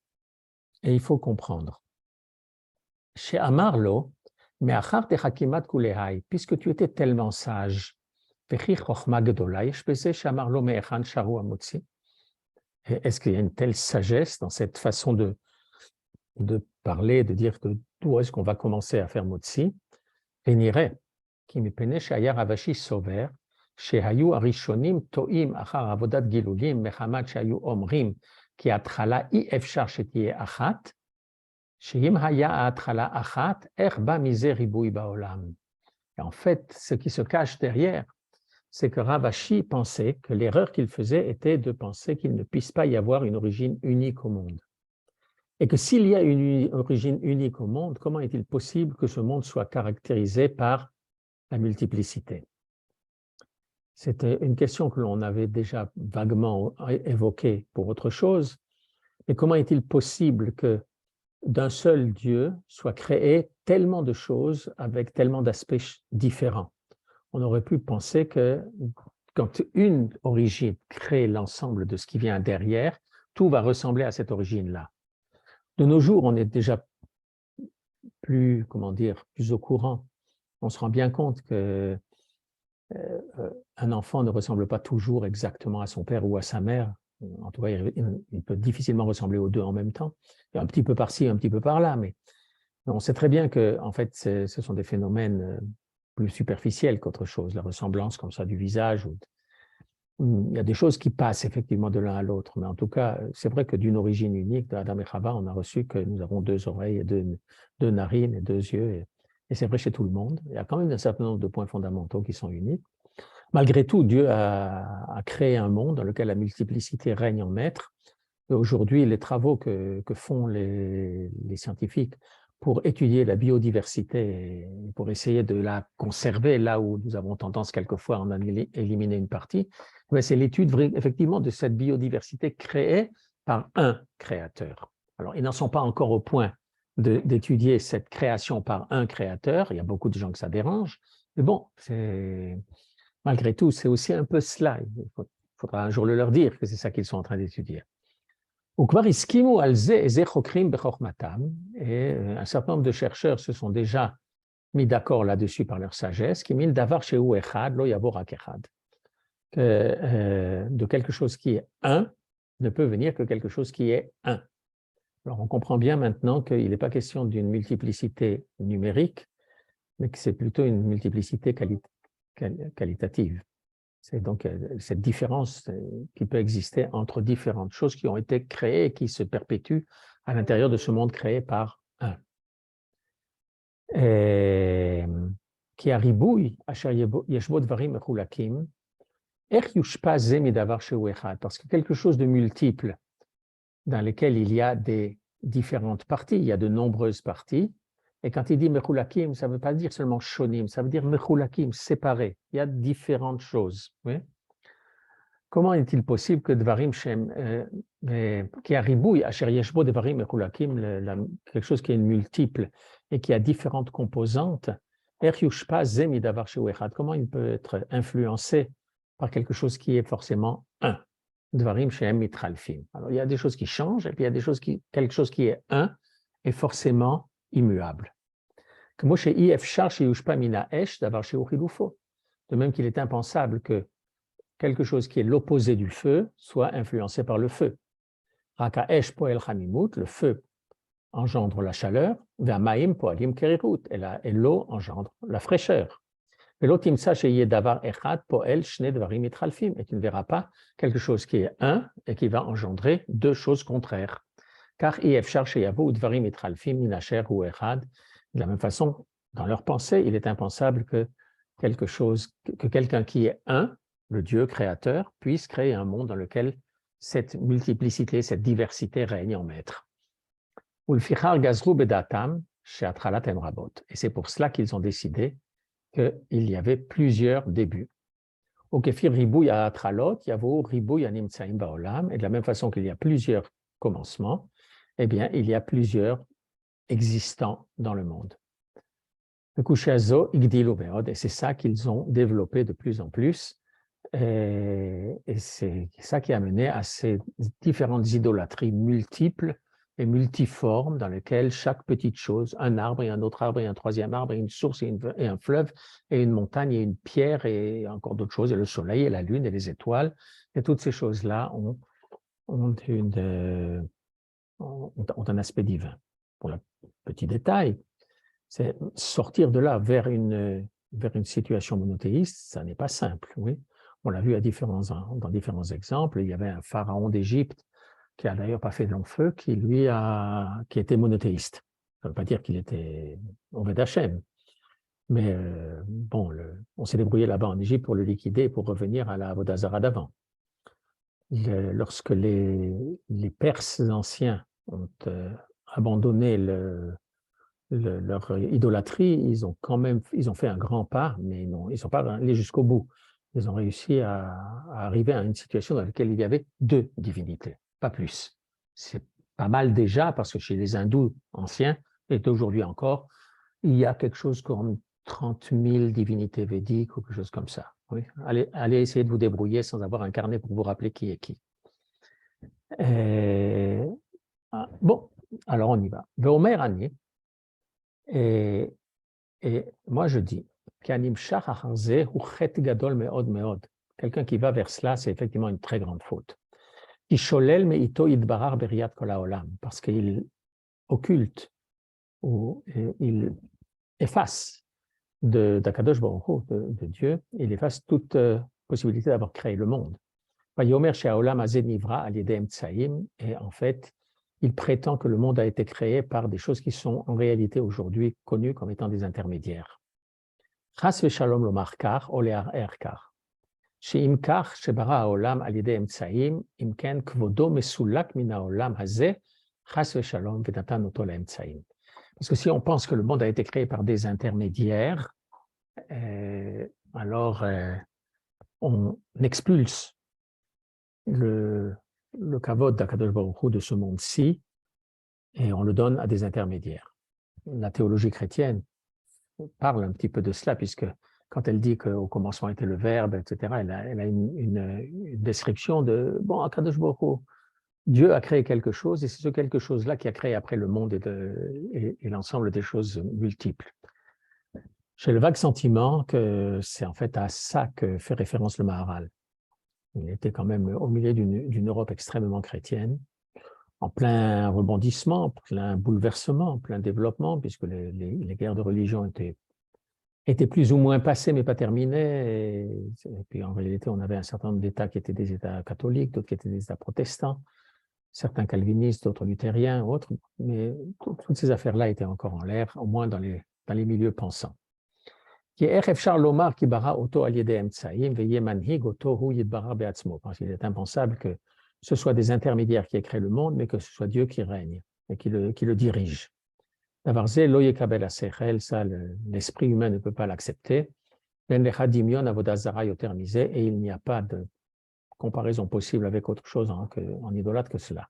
Speaker 2: Et il faut comprendre. Chez Amarlo, mais achar te hakimat kulehai, puisque tu étais tellement sage, est-ce qu'il y a une telle sagesse dans cette façon de parler, de dire que d'où est-ce qu'on va commencer à faire motzi? Et n'irait, qui me pene shayar avashi sover, shehayu arishonim toim achar avodat gilulim mechamat shayu omrim ki atchala i efshar shetie achat, sheim haya atchala achat erba mise ribui baolam. Et en fait, ce qui se cache derrière, c'est que Ravashi pensait que l'erreur qu'il faisait était de penser qu'il ne puisse pas y avoir une origine unique au monde. Et que s'il y a une origine unique au monde, comment est-il possible que ce monde soit caractérisé par la multiplicité? C'était une question que l'on avait déjà vaguement évoquée pour autre chose. Mais comment est-il possible que d'un seul Dieu soit créé tellement de choses avec tellement d'aspects différents? On aurait pu penser que quand une origine crée l'ensemble de ce qui vient derrière, tout va ressembler à cette origine-là. De nos jours, on est déjà plus au courant. On se rend bien compte que un enfant ne ressemble pas toujours exactement à son père ou à sa mère. En tout cas, il peut difficilement ressembler aux deux en même temps. Un petit peu par-ci, un petit peu par-là, mais on sait très bien que, en fait, ce sont des phénomènes plus superficielle qu'autre chose, la ressemblance comme ça du visage. Il y a des choses qui passent effectivement de l'un à l'autre, mais en tout cas, c'est vrai que d'une origine unique, d'Adam et Chava, on a reçu que nous avons 2 oreilles, et 2 narines et 2 yeux, et c'est vrai chez tout le monde. Il y a quand même un certain nombre de points fondamentaux qui sont uniques. Malgré tout, Dieu a créé un monde dans lequel la multiplicité règne en maître. Aujourd'hui, les travaux que font les scientifiques pour étudier la biodiversité, pour essayer de la conserver là où nous avons tendance quelquefois à en éliminer une partie, c'est l'étude effectivement de cette biodiversité créée par un créateur. Alors, ils n'en sont pas encore au point d'étudier cette création par un créateur, il y a beaucoup de gens que ça dérange, mais bon, malgré tout, c'est aussi un peu cela. Il faudra un jour le leur dire que c'est ça qu'ils sont en train d'étudier. Et un certain nombre de chercheurs se sont déjà mis d'accord là-dessus par leur sagesse, qui mille davar chez echad, lo yavor echad. De quelque chose qui est un ne peut venir que quelque chose qui est un. Alors on comprend bien maintenant qu'il n'est pas question d'une multiplicité numérique, mais que c'est plutôt une multiplicité qualitative. C'est donc cette différence qui peut exister entre différentes choses qui ont été créées et qui se perpétuent à l'intérieur de ce monde créé par un. Qui a ribouille, yeshbo dvarim mechulakim, parce que quelque chose de multiple dans lequel il y a des différentes parties, il y a de nombreuses parties, et quand il dit mechulakim, ça ne veut pas dire seulement shonim, ça veut dire mechulakim, séparés, il y a différentes choses. Oui? Comment est-il possible que dvarim shem, qui a ribouille, asher yeshbo dvarim mechulakim, quelque chose qui est multiple et qui a différentes composantes, comment il peut être influencé par quelque chose qui est forcément un. Dvarim shehem mitralfim. Alors, il y a des choses qui changent, et puis il y a des choses quelque chose qui est un est forcément immuable. De même qu'il est impensable que quelque chose qui est l'opposé du feu soit influencé par le feu. Le feu engendre la chaleur, et l'eau engendre la fraîcheur. Et tu ne verras pas quelque chose qui est un et qui va engendrer deux choses contraires. Car de la même façon, dans leur pensée, il est impensable que quelqu'un qui est un, le Dieu créateur, puisse créer un monde dans lequel cette multiplicité, cette diversité règne en maître. Et c'est pour cela qu'ils ont décidé qu'il y avait plusieurs débuts. Et de la même façon qu'il y a plusieurs commencements, eh bien, il y a plusieurs existants dans le monde. Et c'est ça qu'ils ont développé de plus en plus. Et c'est ça qui a mené à ces différentes idolâtries multiples et multiformes dans lesquelles chaque petite chose, un arbre et un autre arbre et un troisième arbre et une source et un fleuve et une montagne et une pierre et encore d'autres choses, et le soleil et la lune et les étoiles, et toutes ces choses-là ont un aspect divin. Pour le petit détail, c'est sortir de là vers une situation monothéiste, ça n'est pas simple. Oui. On l'a vu dans différents exemples. Il y avait un pharaon d'Égypte qui n'a d'ailleurs pas fait de long feu, qui était monothéiste. Ça ne veut pas dire qu'il était Oved Hashem. Mais on s'est débrouillé là-bas en Égypte pour le liquider, pour revenir à la Avodah Zarah d'avant. Lorsque les Perses anciens ont abandonné leur idolâtrie, ils ont fait un grand pas, mais ils ne sont pas allés jusqu'au bout. Ils ont réussi à arriver à une situation dans laquelle il y avait deux divinités, pas plus. C'est pas mal déjà, parce que chez les hindous anciens, et d'aujourd'hui encore, il y a quelque chose comme 30 000 divinités védiques ou quelque chose comme ça. Oui. Allez essayer de vous débrouiller sans avoir un carnet pour vous rappeler qui est qui. Bon, alors on y va. Veomer Ani, et moi je dis, quelqu'un qui va vers cela, c'est effectivement une très grande faute. Parce qu'il occulte ou il efface d'Akadosh Baruch Hu, de Dieu, il efface toute possibilité d'avoir créé le monde. Et en fait, il prétend que le monde a été créé par des choses qui sont en réalité aujourd'hui connues comme étant des intermédiaires. Chas v'shalom lomar kach o le'arer kach. She'im kach shebara ha'olam al yedei emtsaim, im ken kvodo mesulak min ha'olam hazeh, chas v'shalom v'natan oto le'emtsaim. Parce que si on pense que le monde a été créé par des intermédiaires, alors on expulse le kavod d'Akadosh Baruch Hu de ce monde-ci et on le donne à des intermédiaires. La théologie chrétienne parle un petit peu de cela, puisque quand elle dit qu'au commencement était le Verbe, etc., elle a une description de, bon, Akadosh Baruch Hu, Dieu a créé quelque chose, et c'est ce quelque chose-là qui a créé après le monde et l'ensemble des choses multiples. J'ai le vague sentiment que c'est en fait à ça que fait référence le Maharal. Il était quand même au milieu d'une Europe extrêmement chrétienne, en plein rebondissement, plein bouleversement, plein développement, puisque les guerres de religion étaient plus ou moins passées, mais pas terminées. Et puis en réalité, on avait un certain nombre d'États qui étaient des États catholiques, d'autres qui étaient des États protestants, certains calvinistes, d'autres luthériens, autres. Mais toutes ces affaires-là étaient encore en l'air, au moins dans les milieux pensants. Parce qu'il est impensable que ce soit des intermédiaires qui aient créé le monde, mais que ce soit Dieu qui règne et qui le dirige. Ça, l'esprit humain ne peut pas l'accepter. Et il n'y a pas de comparaison possible avec autre chose en idolâtre que cela.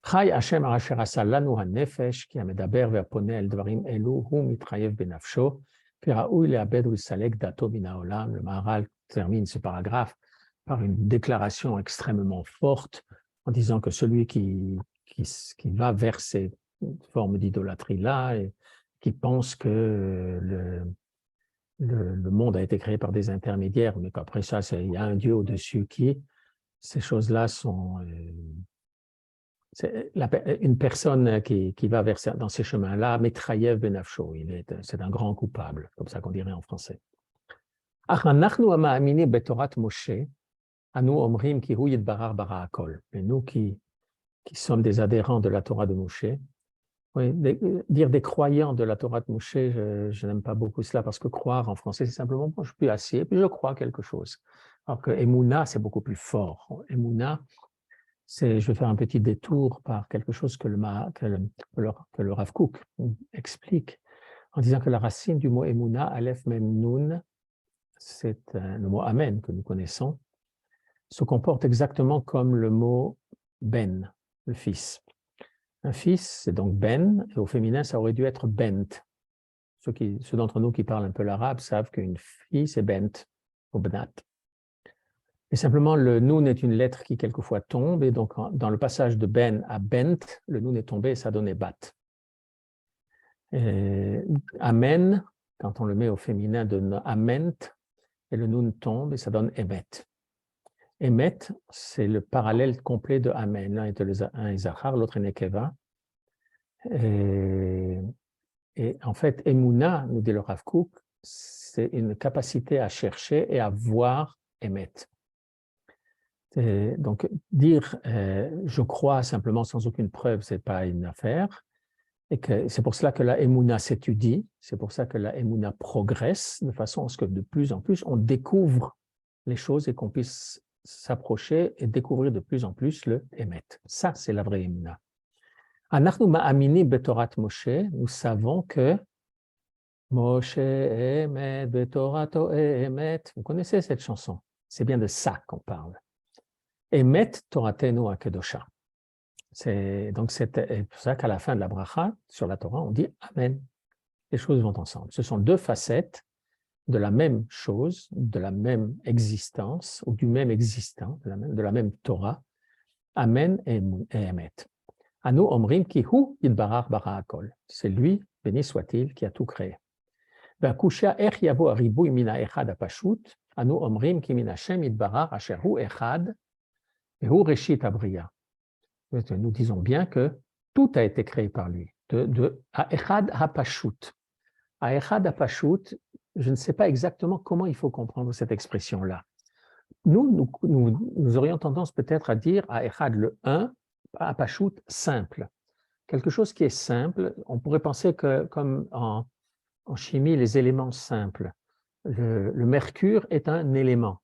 Speaker 2: חי השם אשר עשה לנו הנפש, כי המדבר והפונה אל דברים אלו, הוא מתחייב בנפשו, כראוי לאבד ולסלק דעתו מן העולם. Le Maharal termine ce paragraphe par une déclaration extrêmement forte en disant que celui qui va vers ces formes d'idolâtrie-là et qui pense que le monde a été créé par des intermédiaires, mais qu'après ça, il y a un Dieu au-dessus qui, ces choses-là sont... une personne qui va dans ces chemins-là, Metrayev Benafsho, c'est un grand coupable, comme ça qu'on dirait en français. Mais nous qui sommes des adhérents de la Torah de Moshe, oui, dire des croyants de la Torah de Moshe, je n'aime pas beaucoup cela parce que croire en français, c'est simplement je suis assis et puis je crois quelque chose. Alors que Emouna, c'est beaucoup plus fort. Emouna, je vais faire un petit détour par quelque chose que le Rav Kook explique en disant que la racine du mot Emouna, Aleph Mem Nun, c'est le mot Amen que nous connaissons, se comporte exactement comme le mot Ben, le fils. Un fils, c'est donc Ben, et au féminin, ça aurait dû être Bent. Ceux d'entre nous qui parlent un peu l'arabe savent qu'une fille, c'est Bent, ou Bnat. Et simplement, le Nun est une lettre qui quelquefois tombe, et donc dans le passage de Ben à Bent, le Nun est tombé et ça donnait Bat. Amen, quand on le met au féminin, donne Ament, et le Nun tombe et ça donne Emet. Emet, c'est le parallèle complet de Amen. L'un est Zachar, l'autre est Nekeva. Et en fait, Emouna, nous dit le Rav Kook, c'est une capacité à chercher et à voir Emet. Donc, dire je crois simplement sans aucune preuve, ce n'est pas une affaire. Et c'est pour cela que la Emouna s'étudie, c'est pour ça que la Emouna progresse, de façon à ce que de plus en plus, on découvre les choses et qu'on puisse s'approcher et découvrir de plus en plus le Emet. Ça, c'est la vraie Emouna. Anachnu ma'amini betorat Moshe, nous savons que Moshe emet betorato emet. Vous connaissez cette chanson? C'est bien de ça qu'on parle. Emet toratenu akedosha. Donc c'est pour ça qu'à la fin de la bracha, sur la Torah, on dit Amen. Les choses vont ensemble. Ce sont deux facettes de la même chose, de la même existence, ou du même existant, de la même Torah. Amen et Emet. Anu omrim ki hu yidbarach bara hakol. C'est lui, béni soit-il, qui a tout créé. V'akusha ech yavo aribuy mina echad apashut. Anu omrim ki min Hashem yidbarach asher hu echad hu reshit abriya. Nous disons bien que tout a été créé par lui. De echad hapashut. Echad hapashut, je ne sais pas exactement comment il faut comprendre cette expression-là. Nous aurions tendance peut-être à dire à echad le 1, hapashut simple. Quelque chose qui est simple, on pourrait penser que comme en chimie, les éléments simples, le mercure est un élément.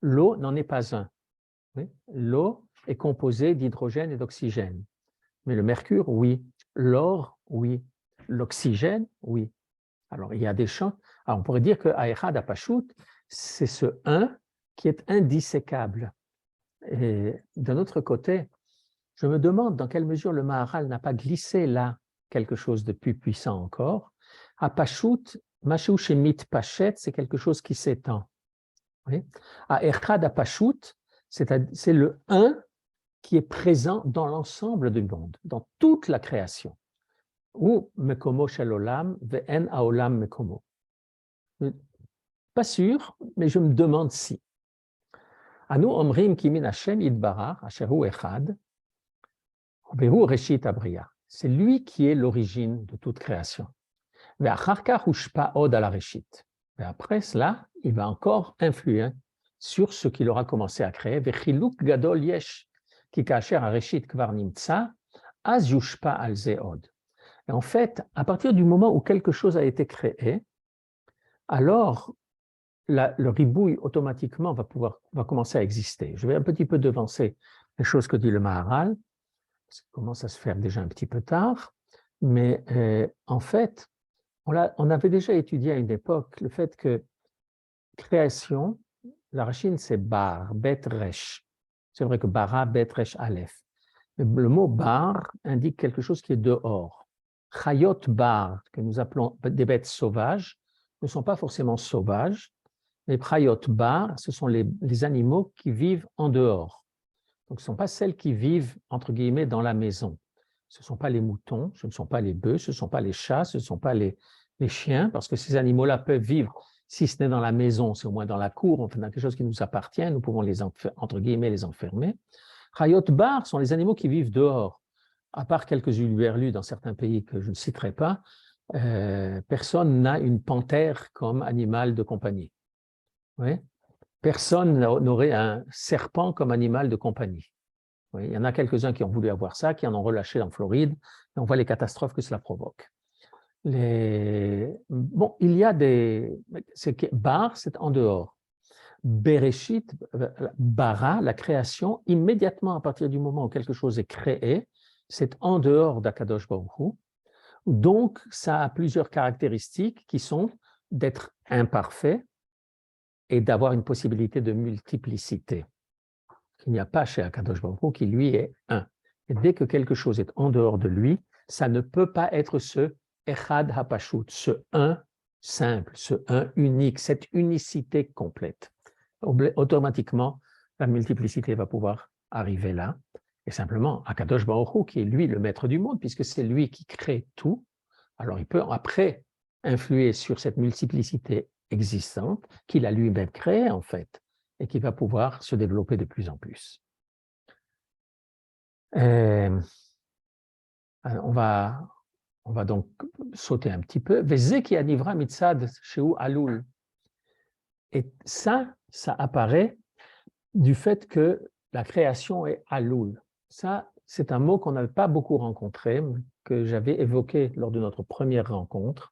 Speaker 2: L'eau n'en est pas un. Oui? L'eau est composée d'hydrogène et d'oxygène. Mais le mercure, oui. L'or, oui. L'oxygène, oui. Alors, il y a des champs. Alors, on pourrait dire que Aechad Apashut, c'est ce 1 qui est indissécable. Et d'un autre côté, je me demande dans quelle mesure le Maharal n'a pas glissé là quelque chose de plus puissant encore. Apashut Mashu Shemit Pachet, c'est quelque chose qui s'étend. Oui. Echad Apashut, c'est le un qui est présent dans l'ensemble du monde, dans toute la création. Ou Mekomo Shel Olam, Ve'en Haolam Mekomo. Pas sûr, mais je me demande si. Anu Omrim Kimin Hashem Yitbarach, Asher Hu Echad, Vehu Reshit Abriya. C'est lui qui est l'origine de toute création. Ve'achar kach ushpa od ala Reshit. Et après cela, il va encore influer sur ce qu'il aura commencé à créer. Ve'chiluk gadol yesh, ki kasher hareshit kvar nimtza, az yushpa al ze od. Et en fait, à partir du moment où quelque chose a été créé, alors le ribouille automatiquement va commencer à exister. Je vais un petit peu devancer les choses que dit le Maharal, ça commence à se faire déjà un petit peu tard, mais en fait, on avait déjà étudié à une époque le fait que création, la racine c'est bar, bet resh. C'est vrai que bara, bet resh, aleph. Mais le mot bar indique quelque chose qui est dehors. Chayot bar, que nous appelons des bêtes sauvages, ne sont pas forcément sauvages. Les chayot bar, ce sont les animaux qui vivent en dehors. Donc, ce ne sont pas celles qui vivent, entre guillemets, dans la maison. Ce ne sont pas les moutons, ce ne sont pas les bœufs, ce ne sont pas les chats, ce ne sont pas les chiens, parce que ces animaux-là peuvent vivre, si ce n'est dans la maison, c'est au moins dans la cour, enfin dans quelque chose qui nous appartient, nous pouvons entre guillemets, les enfermer. Chayot bar sont les animaux qui vivent dehors. À part quelques huluberlus dans certains pays que je ne citerai pas, personne n'a une panthère comme animal de compagnie. Oui. Personne n'aurait un serpent comme animal de compagnie. Oui, il y en a quelques-uns qui ont voulu avoir ça, qui en ont relâché en Floride, et on voit les catastrophes que cela provoque. Bon, il y a bar, c'est en dehors. Bereshit, bara, la création, immédiatement à partir du moment où quelque chose est créé, c'est en dehors d'Akadosh Baruch Hu. Donc, ça a plusieurs caractéristiques qui sont d'être imparfait, et d'avoir une possibilité de multiplicité. Il n'y a pas chez Akadosh Baruch Hu qui, lui, est un. Et dès que quelque chose est en dehors de lui, ça ne peut pas être ce Echad HaPashut, ce un simple, ce un unique, cette unicité complète. Automatiquement, la multiplicité va pouvoir arriver là. Et simplement, Akadosh Baruch Hu, qui est lui le maître du monde, puisque c'est lui qui crée tout, alors il peut après influer sur cette multiplicité existante qu'il a lui-même créée en fait et qui va pouvoir se développer de plus en plus. On va donc sauter un petit peu. Vezeki anivra mitzad sheu alul. Et ça apparaît du fait que la création est alul. Ça, c'est un mot qu'on n'avait pas beaucoup rencontré, que j'avais évoqué lors de notre première rencontre.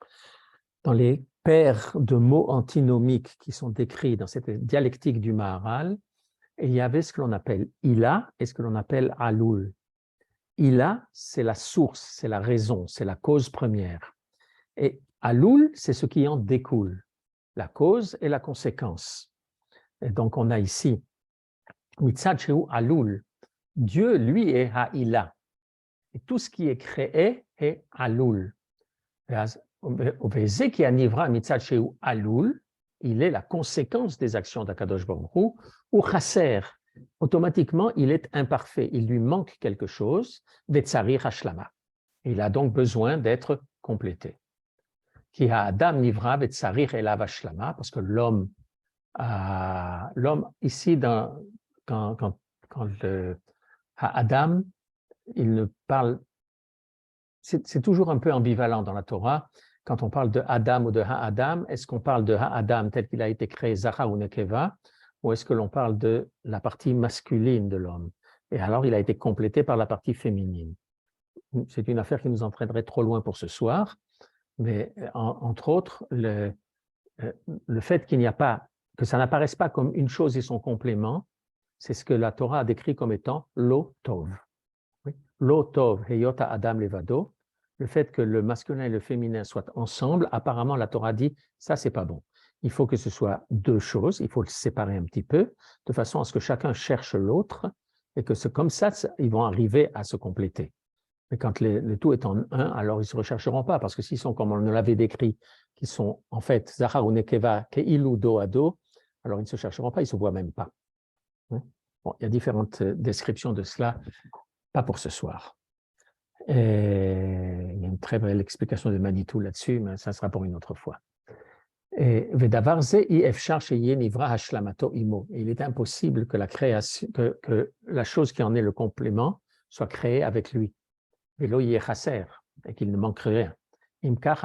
Speaker 2: Dans les paires de mots antinomiques qui sont décrits dans cette dialectique du Maharal, il y avait ce que l'on appelle ila et ce que l'on appelle alul. Ila, c'est la source, c'est la raison, c'est la cause première. Et alul, c'est ce qui en découle, la cause et la conséquence. Et donc on a ici mitzad sheu alul. Dieu, lui, est ha'ila. Et tout ce qui est créé est alul. Il est la conséquence des actions d'Akadosh Baruch Hu, ou chasser. Automatiquement, il est imparfait, il lui manque quelque chose, vetzari hashlama. Il a donc besoin d'être complété. Ki ha'adam nivra vetzari elav hashlama, parce que l'homme ici, quand le ha'adam, il ne parle. C'est toujours un peu ambivalent dans la Torah. Quand on parle de Adam ou de Ha-Adam, est-ce qu'on parle de Ha-Adam tel qu'il a été créé, Zachar ou Nekeva, ou est-ce que l'on parle de la partie masculine de l'homme? Et alors, il a été complété par la partie féminine. C'est une affaire qui nous entraînerait trop loin pour ce soir, mais entre autres, le fait qu'il n'y a pas, que ça n'apparaisse pas comme une chose et son complément, c'est ce que la Torah a décrit comme étant lo tov. Lo tov heyota Adam levado, le fait que le masculin et le féminin soient ensemble, apparemment la Torah dit ça c'est pas bon. Il faut que ce soit deux choses, il faut le séparer un petit peu, de façon à ce que chacun cherche l'autre et que comme ça ils vont arriver à se compléter. Mais quand le tout est en un, alors ils ne se rechercheront pas, parce que s'ils sont, comme on l'avait décrit, qui sont en fait Zahar ou Nekeva, Keilu do à do, alors ils ne se chercheront pas, ils ne se voient même pas. Bon, il y a différentes descriptions de cela, pas pour ce soir. Et il y a une très belle explication de Manitou là-dessus, mais ça sera pour une autre fois. Et il est impossible que la création, que la chose qui en est le complément soit créée avec lui. Et qu'il ne manque rien. Parce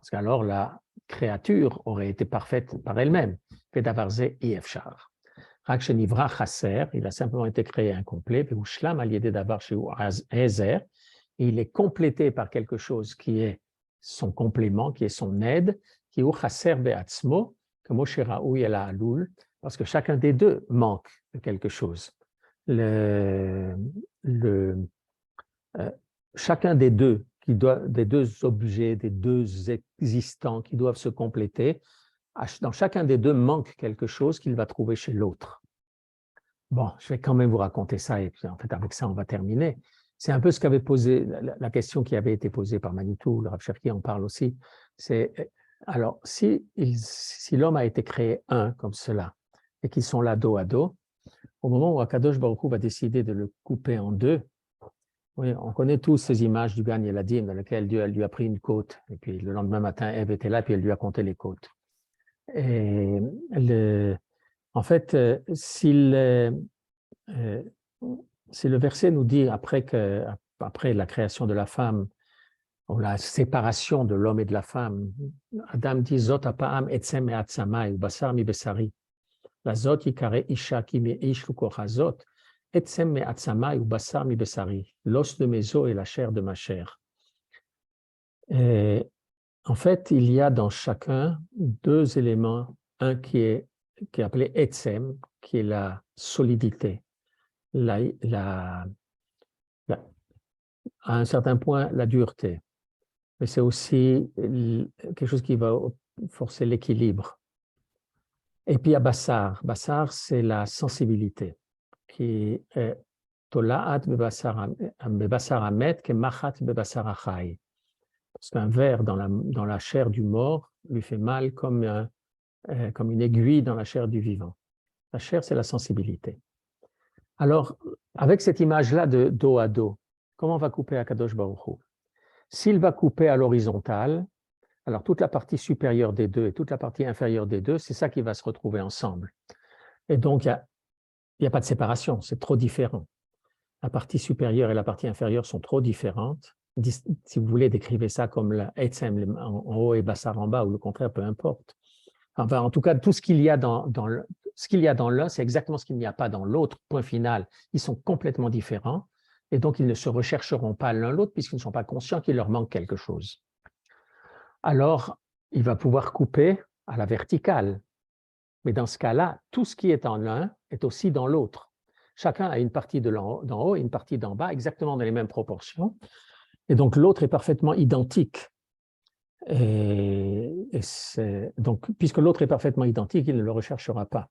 Speaker 2: qu'alors la créature aurait été parfaite par elle-même. Il a simplement été créé incomplet. Il est complété par quelque chose qui est son complément, qui est son aide, qui est parce que chacun des deux manque de quelque chose. Chacun des deux, des deux objets, des deux existants qui doivent se compléter, dans chacun des deux manque quelque chose qu'il va trouver chez l'autre. Bon, je vais quand même vous raconter ça, et puis en fait, avec ça, on va terminer. C'est un peu ce qu'avait posé, la question qui avait été posée par Manitou, le Rav Cherki en parle aussi. C'est, alors, si l'homme a été créé un comme cela, et qu'ils sont là dos à dos, au moment où Akadosh Baruch Hu va décider de le couper en deux, oui, on connaît tous ces images du Gan Yeladim dans lesquelles Dieu lui a pris une côte, et puis le lendemain matin, Ève était là, puis elle lui a compté les côtes. Et en fait, si le verset nous dit, après la création de la femme, ou la séparation de l'homme et de la femme, Adam dit, Zot apa'am etzem me'atzamai, basar mi besari. La zot yikare isha ki me'ish lukochazot, etzem me'atzamai ou basar mi besari. L'os de mes os et la chair de ma chair. Et en fait, il y a dans chacun deux éléments. Un qui est appelé etzem, qui est la solidité. À un certain point, la dureté. Mais c'est aussi quelque chose qui va forcer l'équilibre. Et puis, il y a Bassar. Bassar, c'est la sensibilité, qui est Tola'at bebassar amet ke machat bebassar achai. Parce qu'un ver dans la chair du mort lui fait mal comme une aiguille dans la chair du vivant. La chair, c'est la sensibilité. Alors, avec cette image-là de dos à dos, comment on va couper Akadosh Baruch Hu? S'il va couper à l'horizontale, alors toute la partie supérieure des deux et toute la partie inférieure des deux, c'est ça qui va se retrouver ensemble. Et donc, il n'y a pas de séparation, c'est trop différent. La partie supérieure et la partie inférieure sont trop différentes. Si vous voulez, décrivez ça comme la Etzem en haut et Bassar en bas, ou le contraire, peu importe. Enfin, en tout cas, tout ce qu'il y a ce qu'il y a dans l'un, c'est exactement ce qu'il n'y a pas dans l'autre, point final. Ils sont complètement différents, et donc ils ne se rechercheront pas l'un l'autre puisqu'ils ne sont pas conscients qu'il leur manque quelque chose. Alors, il va pouvoir couper à la verticale. Mais dans ce cas-là, tout ce qui est en l'un est aussi dans l'autre. Chacun a une partie d'en haut et une partie d'en bas, exactement dans les mêmes proportions. Et donc, l'autre est parfaitement identique. Donc, puisque l'autre est parfaitement identique, il ne le recherchera pas.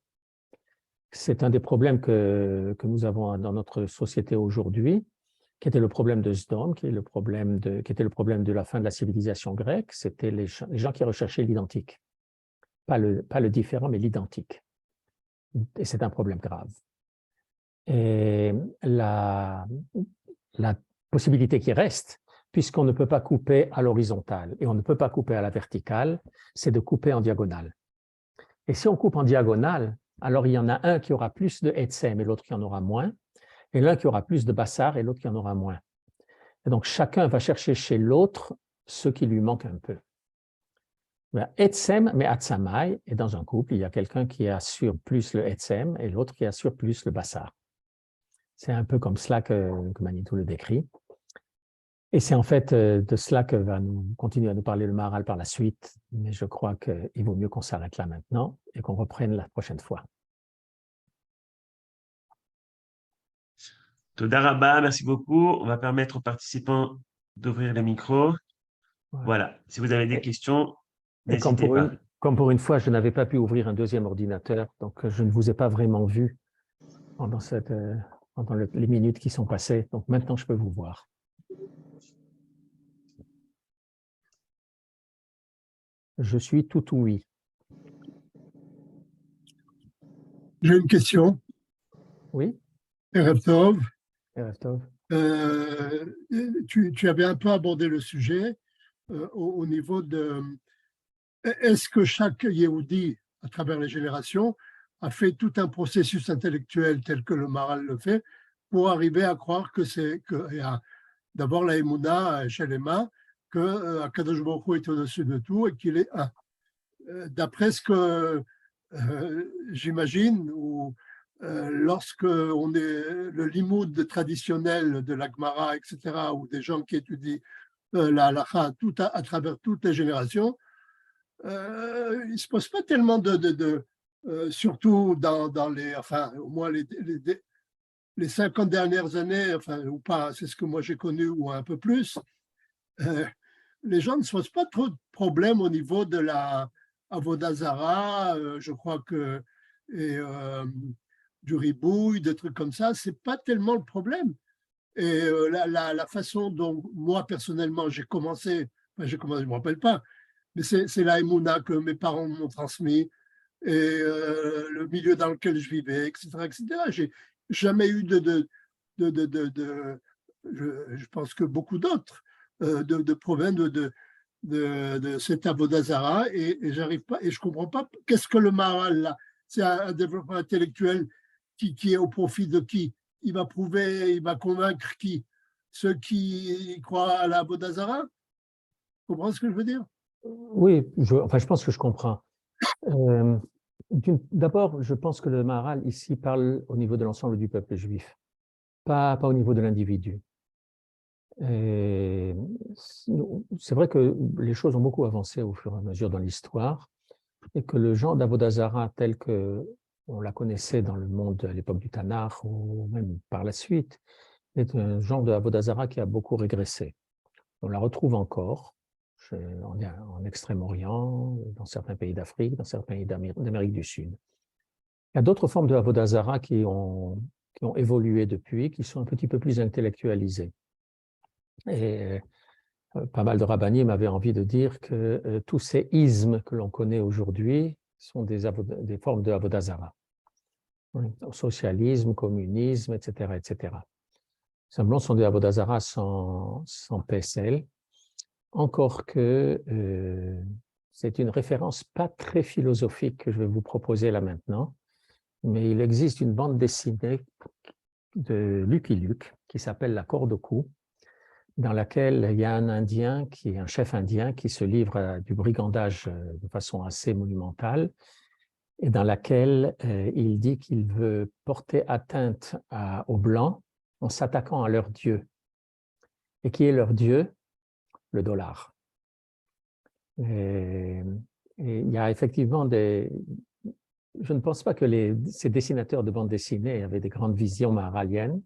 Speaker 2: C'est un des problèmes que nous avons dans notre société aujourd'hui, qui était le problème de Sdom, qui était le problème de la fin de la civilisation grecque. C'était les gens qui recherchaient l'identique. Pas le différent, mais l'identique. Et c'est un problème grave. Et la possibilité qui reste, puisqu'on ne peut pas couper à l'horizontale et on ne peut pas couper à la verticale, c'est de couper en diagonale. Et si on coupe en diagonale, alors il y en a un qui aura plus de etzem et l'autre qui en aura moins, et l'un qui aura plus de bassar et l'autre qui en aura moins. Et donc chacun va chercher chez l'autre ce qui lui manque un peu. Etzem mais atzamai, et dans un couple, il y a quelqu'un qui assure plus le etzem et l'autre qui assure plus le bassar. C'est un peu comme cela que Manitou le décrit. Et c'est en fait de cela que va nous continuer à nous parler le Maharal par la suite, mais je crois qu'il vaut mieux qu'on s'arrête là maintenant et qu'on reprenne la prochaine fois.
Speaker 1: Toda Rabba, merci beaucoup. On va permettre aux participants d'ouvrir les micros. Voilà, si vous avez des questions, n'hésitez pas.
Speaker 2: Comme pour une fois, je n'avais pas pu ouvrir un deuxième ordinateur, donc je ne vous ai pas vraiment vu pendant pendant les minutes qui sont passées. Donc maintenant, je peux vous voir. Je suis tout oui.
Speaker 3: J'ai une question.
Speaker 2: Oui,
Speaker 3: Erev Tov.
Speaker 2: Erev Tov.
Speaker 3: Tu avais un peu abordé le sujet au niveau de est-ce que chaque Yehudi, à travers les générations, a fait tout un processus intellectuel tel que le Maharal le fait pour arriver à croire que c'est d'abord la Emouna chez les mains, que Akadosh Baruch Hu est au-dessus de tout et qu'il est un. D'après ce que j'imagine, ou lorsque on est le limoud traditionnel de la Gemara, etc., ou des gens qui étudient la halakha à travers toutes les générations, il ne se pose pas tellement surtout dans les, enfin, au moins les 50 dernières années, enfin, ou pas, c'est ce que moi j'ai connu, ou un peu plus, les gens ne se posent pas trop de problèmes au niveau de la Avodah Zara, je crois que, et du ribouille, des trucs comme ça, c'est pas tellement le problème. Et la façon dont moi, personnellement, j'ai commencé, je ne me rappelle pas, mais c'est la Emouna que mes parents m'ont transmis et le milieu dans lequel je vivais, etc. etc. J'ai jamais eu je pense que beaucoup d'autres, de problèmes de cet Avodah Zara et j'arrive pas, et je comprends pas qu'est-ce que le Maharal là, c'est un développement intellectuel qui est au profit de qui? Il va prouver, il va convaincre qui? Ceux qui croient à la Avodah Zara? Tu comprends ce que je veux dire?
Speaker 2: Oui, je pense que je comprends. D'abord, je pense que le Maharal ici parle au niveau de l'ensemble du peuple juif, pas au niveau de l'individu. C'est vrai que les choses ont beaucoup avancé au fur et à mesure dans l'histoire et que le genre d'Avodah Zara tel qu'on la connaissait dans le monde à l'époque du Tanakh ou même par la suite est un genre d'Avodah Zara qui a beaucoup régressé. On la retrouve encore en Extrême-Orient, dans certains pays d'Afrique, dans certains pays d'Amérique du Sud. Il y a d'autres formes de Avodah Zara qui ont évolué depuis, qui sont un petit peu plus intellectualisées. Et pas mal de rabbinim avaient envie de dire que tous ces ismes que l'on connaît aujourd'hui sont des formes de Avodah Zara. Socialisme, communisme, etc., etc. Simplement, ce sont des Avodah Zara sans PSL, encore que c'est une référence pas très philosophique que je vais vous proposer là maintenant, mais il existe une bande dessinée de Lucky Luke qui s'appelle La corde au cou, dans laquelle il y a un Indien, qui est un chef indien, qui se livre à du brigandage de façon assez monumentale, et dans laquelle il dit qu'il veut porter atteinte aux Blancs en s'attaquant à leur Dieu. Et qui est leur Dieu? Le dollar. Et il y a effectivement je ne pense pas que ces dessinateurs de bande dessinée avaient des grandes visions maharaliennes,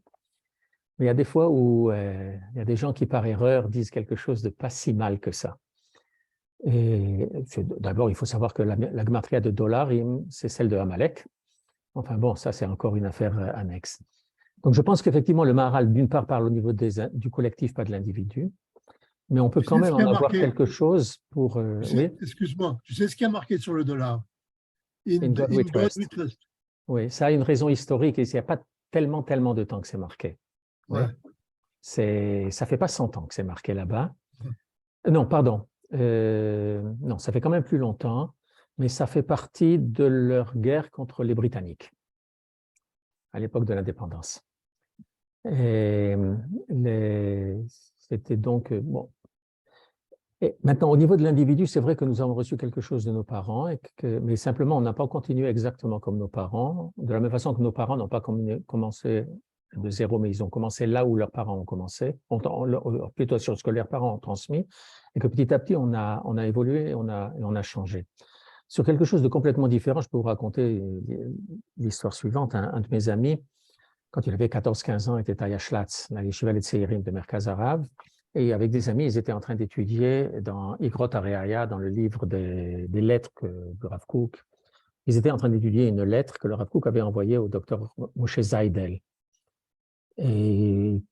Speaker 2: mais il y a des fois où il y a des gens qui, par erreur, disent quelque chose de pas si mal que ça. Et d'abord, il faut savoir que la gematria de Dollarim, c'est celle de Amalek. Enfin bon, ça, c'est encore une affaire annexe. Donc, je pense qu'effectivement, le Maharal, d'une part, parle au niveau du collectif, pas de l'individu, mais on peut quand même en avoir quelque chose pour… oui,
Speaker 3: excuse-moi, tu sais ce qui a marqué sur le dollar?
Speaker 2: In God we trust. Oui, ça a une raison historique et il n'y a pas tellement de temps que c'est marqué. Ouais. Ça fait pas 100 ans que c'est marqué là-bas. Non, pardon. Non, ça fait quand même plus longtemps, mais ça fait partie de leur guerre contre les Britanniques à l'époque de l'indépendance. Et c'était donc… bon. Et maintenant, au niveau de l'individu, c'est vrai que nous avons reçu quelque chose de nos parents, mais simplement, on n'a pas continué exactement comme nos parents, de la même façon que nos parents n'ont pas commencé de zéro, mais ils ont commencé là où leurs parents ont commencé, plutôt sur ce que leurs parents ont transmis, et que petit à petit, on a évolué et on a changé. Sur quelque chose de complètement différent, je peux vous raconter l'histoire suivante. Un de mes amis, quand il avait 14-15 ans, était à Yashlatz, la Yeshiva Letzeirim de Merkaz Arav, et avec des amis, ils étaient en train d'étudier dans Igrot Areaya, dans le livre des lettres de Rav Kook. Ils étaient en train d'étudier une lettre que le Rav Kook avait envoyée au docteur Moshe Zaidel. Et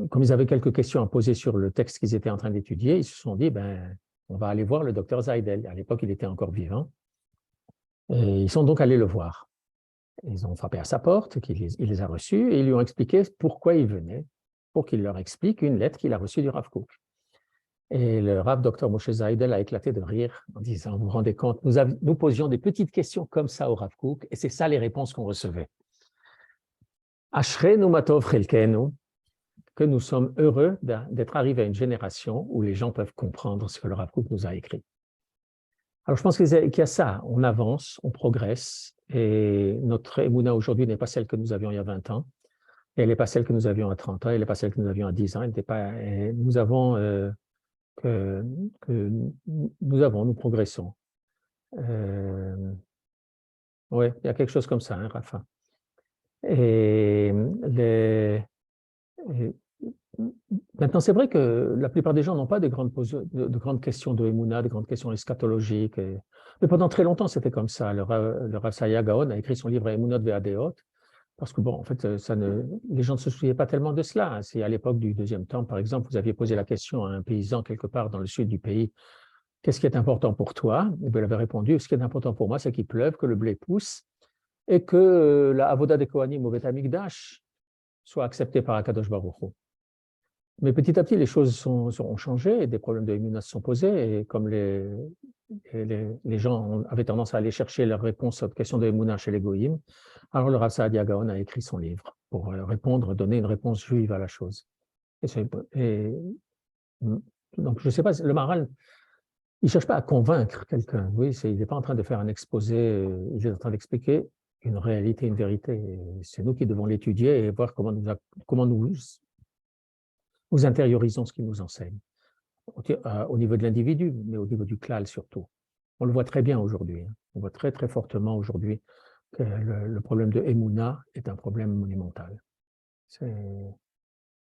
Speaker 2: comme ils avaient quelques questions à poser sur le texte qu'ils étaient en train d'étudier, ils se sont dit, ben, on va aller voir le docteur Zaidel. À l'époque, il était encore vivant. Et ils sont donc allés le voir. Ils ont frappé à sa porte, il les a reçus, et ils lui ont expliqué pourquoi il venait, pour qu'il leur explique une lettre qu'il a reçue du Rav Kook. Et le Rav Dr Moshe Zaidel a éclaté de rire en disant, vous vous rendez compte, nous posions des petites questions comme ça au Rav Kook, et c'est ça les réponses qu'on recevait. Ashrenu matov chelkenu, que nous sommes heureux d'être arrivés à une génération où les gens peuvent comprendre ce que le Rav Kook nous a écrit. Alors je pense qu'il y a ça, on avance, on progresse, et notre émouna aujourd'hui n'est pas celle que nous avions il y a 20 ans, et elle n'est pas celle que nous avions à 30 ans, elle n'est pas celle que nous avions à 10 ans, nous avons, nous progressons. Oui, il y a quelque chose comme ça, hein, Rafa. Et maintenant, c'est vrai que la plupart des gens n'ont pas de grandes questions de Emouna, de grandes questions eschatologiques. Mais pendant très longtemps, c'était comme ça. Le Rav Saadia Gaon a écrit son livre Emunot Ve'adeot, parce que, bon, en fait, les gens ne se souvenaient pas tellement de cela. Si à l'époque du Deuxième Temple, par exemple, vous aviez posé la question à un paysan quelque part dans le sud du pays, qu'est-ce qui est important pour toi? Et bien, il avait répondu, ce qui est important pour moi, c'est qu'il pleuve, que le blé pousse, et que la Avoda des Kohanim au Beth Amikdash soit acceptée par Akadosh Baruch Hu. Mais petit à petit, les choses ont changé, et des problèmes de Emouna se sont posés, et comme les gens avaient tendance à aller chercher leurs réponses aux questions de Emouna chez les Goïm, alors le Rav Saadia Gaon a écrit son livre pour donner une réponse juive à la chose. Donc, je ne sais pas, le Maharal, il ne cherche pas à convaincre quelqu'un, oui, il n'est pas en train de faire un exposé, il est en train d'expliquer une réalité, une vérité. C'est nous qui devons l'étudier et voir comment nous intériorisons ce qu'il nous enseigne, au niveau de l'individu, mais au niveau du klal surtout. On le voit très bien aujourd'hui, hein. On voit très, très fortement aujourd'hui que le problème de Emouna est un problème monumental.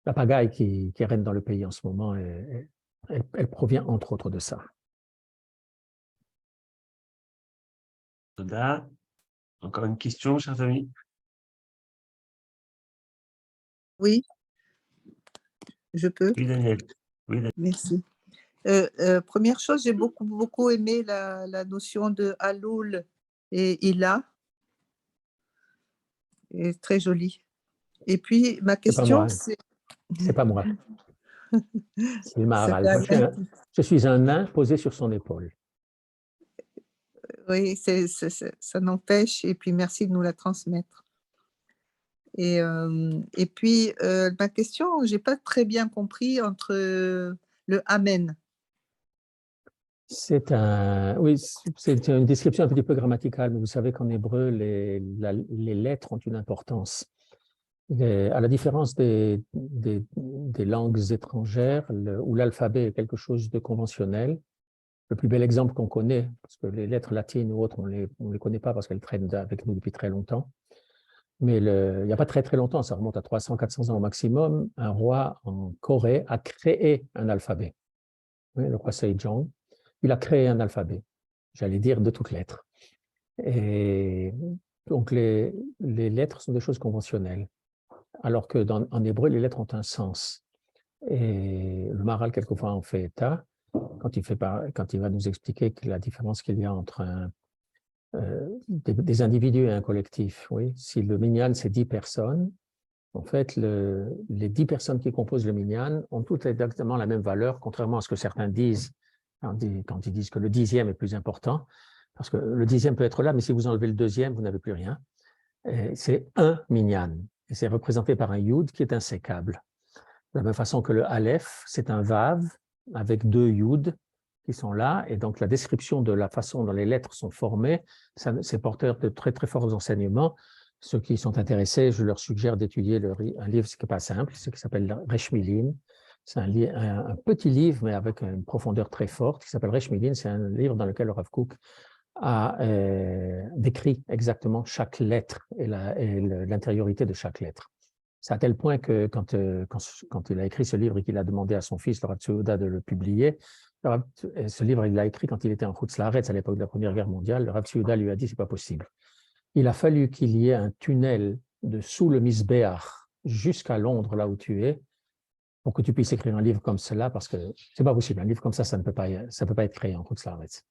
Speaker 2: La pagaille qui règne dans le pays en ce moment, elle provient entre autres de ça.
Speaker 1: Toda. Encore une question, chers amis?
Speaker 4: Oui, je peux.
Speaker 1: Oui, Daniel. Oui, Daniel.
Speaker 4: Merci. Première chose, j'ai beaucoup aimé la notion de Haloul et Ila. C'est très joli. Et puis, ma question, c'est...
Speaker 2: C'est pas moi. C'est le Maharal. Je suis un nain posé sur son épaule.
Speaker 4: Oui, ça n'empêche. Et puis, merci de nous la transmettre. Et puis, ma question, je n'ai pas très bien compris entre le Amen.
Speaker 2: C'est une description un petit peu grammaticale, mais vous savez qu'en hébreu, les lettres ont une importance. À la différence des langues étrangères, où l'alphabet est quelque chose de conventionnel, le plus bel exemple qu'on connaît, parce que les lettres latines ou autres, on ne les connaît pas parce qu'elles traînent avec nous depuis très longtemps, mais il n'y a pas très très longtemps, ça remonte à 300-400 ans au maximum, un roi en Corée a créé un alphabet. Oui, le roi Sejong, il a créé un alphabet, j'allais dire de toutes lettres. Et donc les lettres sont des choses conventionnelles, alors qu'en hébreu, les lettres ont un sens. Et le Maharal, quelquefois, en fait état, quand il va nous expliquer la différence qu'il y a entre des individus et un collectif. Oui. Si le minyan, c'est 10 personnes, en fait, les 10 personnes qui composent le minyan ont toutes exactement la même valeur, contrairement à ce que certains disent quand ils disent que le 10e est plus important, parce que le 10e peut être là, mais si vous enlevez le 2e, vous n'avez plus rien. C'est un minyan, et c'est représenté par un yud qui est insécable. De la même façon que le aleph, c'est un vav avec 2 yud qui sont là, et donc la description de la façon dont les lettres sont formées, c'est porteur de très très forts enseignements. Ceux qui sont intéressés, je leur suggère d'étudier un livre qui n'est pas simple, ce qui s'appelle Resh Milin. C'est un petit livre, mais avec une profondeur très forte, qui s'appelle Resh Milin. C'est un livre dans lequel le Rav Kook a décrit exactement chaque lettre et l'intériorité de chaque lettre. C'est à tel point que quand il a écrit ce livre et qu'il a demandé à son fils, le Rav Tzouda, de le publier, ce livre, il l'a écrit quand il était en Chutz Laaretz à l'époque de la Première Guerre mondiale. Le Rav Tzouda lui a dit, c'est pas possible. Il a fallu qu'il y ait un tunnel sous le Misbéach jusqu'à Londres, là où tu es, pour que tu puisses écrire un livre comme cela, parce que c'est pas possible. Un livre comme ça ne peut pas être créé en Hutzlaaretz.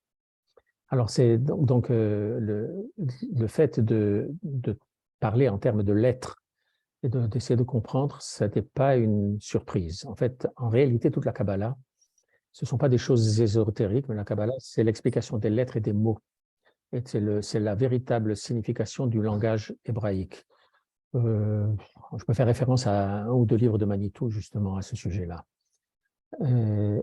Speaker 2: Alors, c'est donc le fait de parler en termes de lettres et d'essayer de comprendre, ce n'était pas une surprise. En fait, en réalité, toute la Kabbalah, ce ne sont pas des choses ésotériques, mais la Kabbalah, c'est l'explication des lettres et des mots. Et c'est la véritable signification du langage hébraïque. Je peux faire référence à un ou deux livres de Manitou, justement, à ce sujet-là.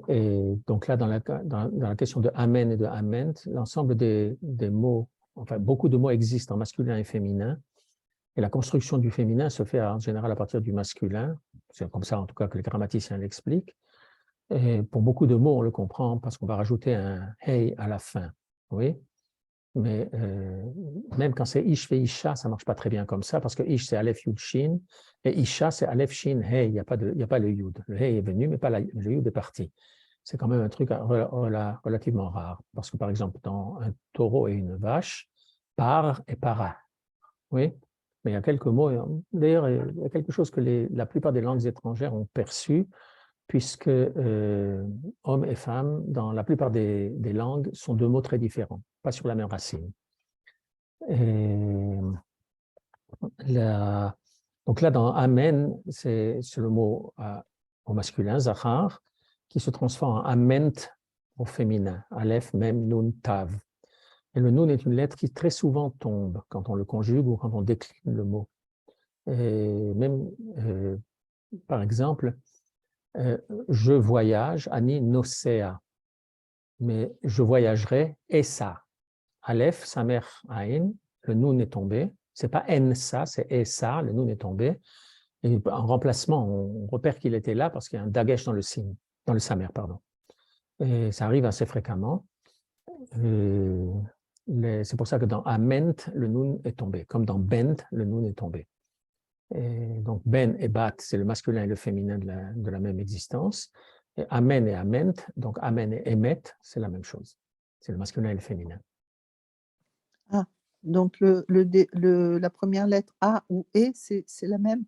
Speaker 2: Et donc là, dans la question de Amen et de Ament, l'ensemble des mots, enfin, beaucoup de mots existent en masculin et féminin, et la construction du féminin se fait en général à partir du masculin. C'est comme ça, en tout cas, que les grammaticiens l'expliquent. Et pour beaucoup de mots, on le comprend parce qu'on va rajouter un « hey » à la fin. Oui. Mais même quand c'est Ish et Isha, ça ne marche pas très bien comme ça, parce que Ish, c'est Aleph, Yud, Shin, et Isha, c'est Aleph, Shin, Hey. Il n'y a pas le Yud. Le Hey est venu, mais pas le Yud est parti. C'est quand même un truc relativement rare, parce que par exemple, dans un taureau et une vache, par et para. Oui, mais il y a quelques mots, d'ailleurs, il y a quelque chose que la plupart des langues étrangères ont perçu, puisque hommes et femmes, dans la plupart des langues, sont deux mots très différents, pas sur la même racine. Donc là, dans Amen, c'est le mot au masculin, Zachar, qui se transforme en Ament au féminin, Aleph, Mem, Nun, Tav. Et le Nun est une lettre qui très souvent tombe quand on le conjugue ou quand on décline le mot. Et même, par exemple, je voyage, Ani Nosea, mais je voyagerai, Essa. Aleph, Samer, Ain, le Nun est tombé. Ce n'est pas Ensa, c'est Essa, le Nun est tombé. Et en remplacement, on repère qu'il était là parce qu'il y a un dagesh dans le signe, dans le Samer, pardon. Et ça arrive assez fréquemment. C'est pour ça que dans Ament, le Nun est tombé. Comme dans Bent, le Nun est tombé. Et donc, Ben et Bat, c'est le masculin et le féminin de la même existence. Et Amen et Ament, donc Amen et Emet, c'est la même chose. C'est le masculin et le féminin.
Speaker 4: Ah, donc la première lettre A ou E, c'est la même?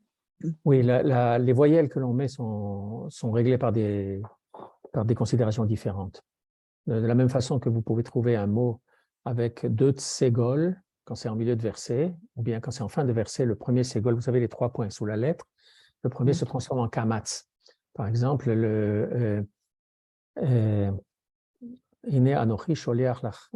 Speaker 2: Oui, les voyelles que l'on met sont réglées par des considérations différentes. De la même façon que vous pouvez trouver un mot avec deux ségol quand c'est en milieu de verset, ou bien quand c'est en fin de verset, le premier ségol, vous savez les 3 points sous la lettre, le premier se transforme en kamatz. Par exemple, Ine anochi sholiach lach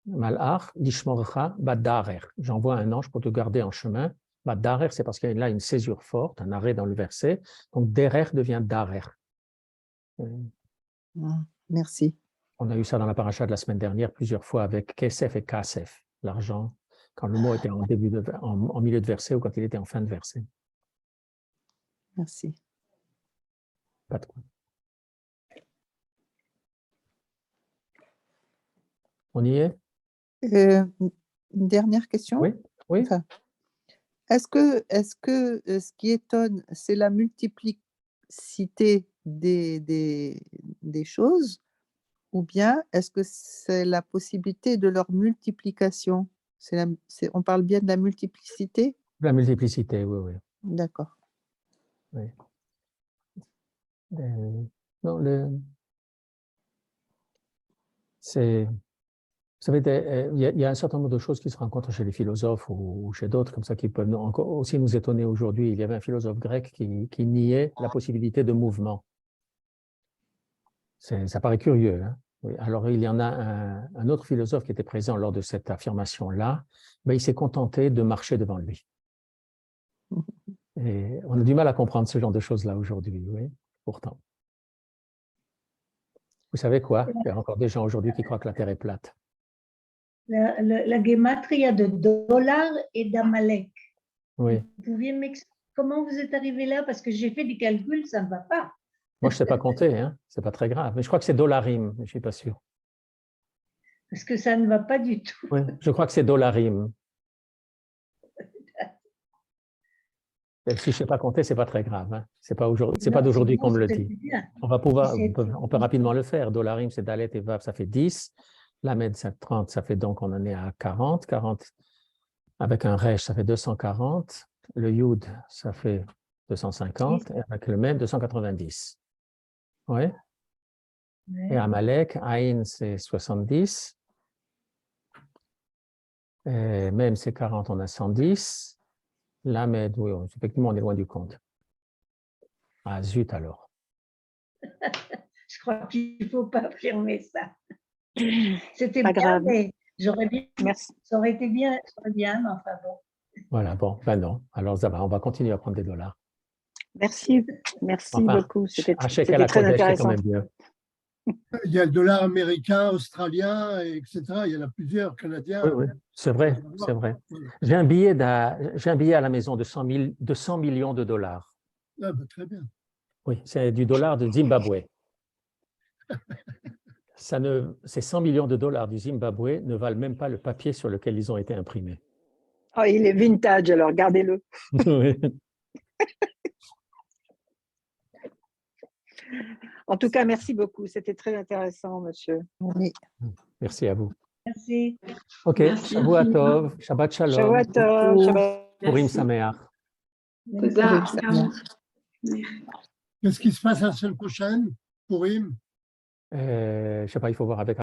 Speaker 2: malach lishmorcha badarer. J'envoie un ange pour te garder en chemin. Badarer, c'est parce qu'il y a là une césure forte, un arrêt dans le verset. Donc, derer devient darer.
Speaker 4: Merci.
Speaker 2: On a eu ça dans la paracha de la semaine dernière plusieurs fois avec kesef et kasef, l'argent, quand le mot était en milieu de verset ou quand il était en fin de verset.
Speaker 4: Merci.
Speaker 2: Pas de quoi. On y est?
Speaker 4: Une dernière question?
Speaker 2: Oui, oui.
Speaker 4: Enfin, est-ce que ce qui étonne, c'est la multiplicité des choses, ou bien est-ce que c'est la possibilité de leur multiplication? On parle bien de la multiplicité?
Speaker 2: La multiplicité, oui, oui.
Speaker 4: D'accord.
Speaker 2: Oui. Non, vous savez, il y a un certain nombre de choses qui se rencontrent chez les philosophes ou chez d'autres, comme ça, qui peuvent encore aussi nous étonner aujourd'hui. Il y avait un philosophe grec qui niait la possibilité de mouvement. Ça paraît curieux, hein? Oui. Alors, il y en a un autre philosophe qui était présent lors de cette affirmation-là, mais il s'est contenté de marcher devant lui. Et on a du mal à comprendre ce genre de choses-là aujourd'hui, oui, pourtant. Vous savez quoi? Il y a encore des gens aujourd'hui qui croient que la Terre est plate.
Speaker 5: La gématria de dollar et d'Amalek.
Speaker 2: Oui.
Speaker 5: Vous pouviez m'expliquer comment vous êtes arrivé là? Parce que j'ai fait des calculs, ça ne va pas.
Speaker 2: Moi, je ne sais pas compter, hein? Ce n'est pas très grave. Mais je crois que c'est dollarim, mais je ne suis pas sûr.
Speaker 5: Parce que ça ne va pas du tout.
Speaker 2: Oui, je crois que c'est dollarim. Et si je ne sais pas compter, ce n'est pas très grave. Hein? Ce n'est pas d'aujourd'hui qu'on me le dit. On peut rapidement le faire. Dollarim, c'est dalet et vav, ça fait 10. Lamed, c'est 30, ça fait donc, on en est à 40. 40 avec un resh, ça fait 240. le Yud, ça fait 250, et avec le Mem, 290. Oui. Et Amalek, Aïn, c'est 70. Et Mem, c'est 40, on a 110. Lamed, oui, effectivement, on est loin du compte. Ah, zut alors.
Speaker 5: Je crois qu'il ne faut pas affirmer ça. C'était
Speaker 6: Pas
Speaker 5: bien,
Speaker 6: grave.
Speaker 5: mais j'aurais bien,
Speaker 6: Merci.
Speaker 5: ça aurait été bien, mais enfin bon.
Speaker 2: Voilà, bon, ben non. Alors, ça va, on va continuer à prendre des dollars.
Speaker 6: Merci
Speaker 2: Enfin,
Speaker 6: beaucoup. C'était
Speaker 2: à Shekel à
Speaker 6: très
Speaker 2: Kodesh, c'est
Speaker 6: intéressant.
Speaker 2: quand même mieux.
Speaker 3: Il y a le dollar américain, australien, etc. Il y en a plusieurs, canadiens.
Speaker 2: Oui, oui, c'est vrai, c'est vrai. J'ai un billet à la maison de 100 millions de dollars.
Speaker 3: Ah, ben, très bien.
Speaker 2: Oui, c'est du dollar de Zimbabwe. Ces 100 millions de dollars du Zimbabwe ne valent même pas le papier sur lequel ils ont été imprimés.
Speaker 6: Oh, il est vintage, alors gardez-le.
Speaker 2: Oui.
Speaker 6: En tout cas, merci beaucoup. C'était très intéressant, monsieur.
Speaker 4: Oui.
Speaker 2: Merci à vous.
Speaker 5: Merci.
Speaker 2: OK,
Speaker 7: Merci
Speaker 2: Shavua
Speaker 7: infiniment.
Speaker 2: Tov, Shabbat Shalom,
Speaker 6: Shabbat tov, Shabbat.
Speaker 2: Purim
Speaker 7: Merci.
Speaker 2: Sameach.
Speaker 7: Toda.
Speaker 3: Qu'est-ce qui se passe la semaine prochaine, Purim?
Speaker 2: Je ne sais pas, il faut voir avec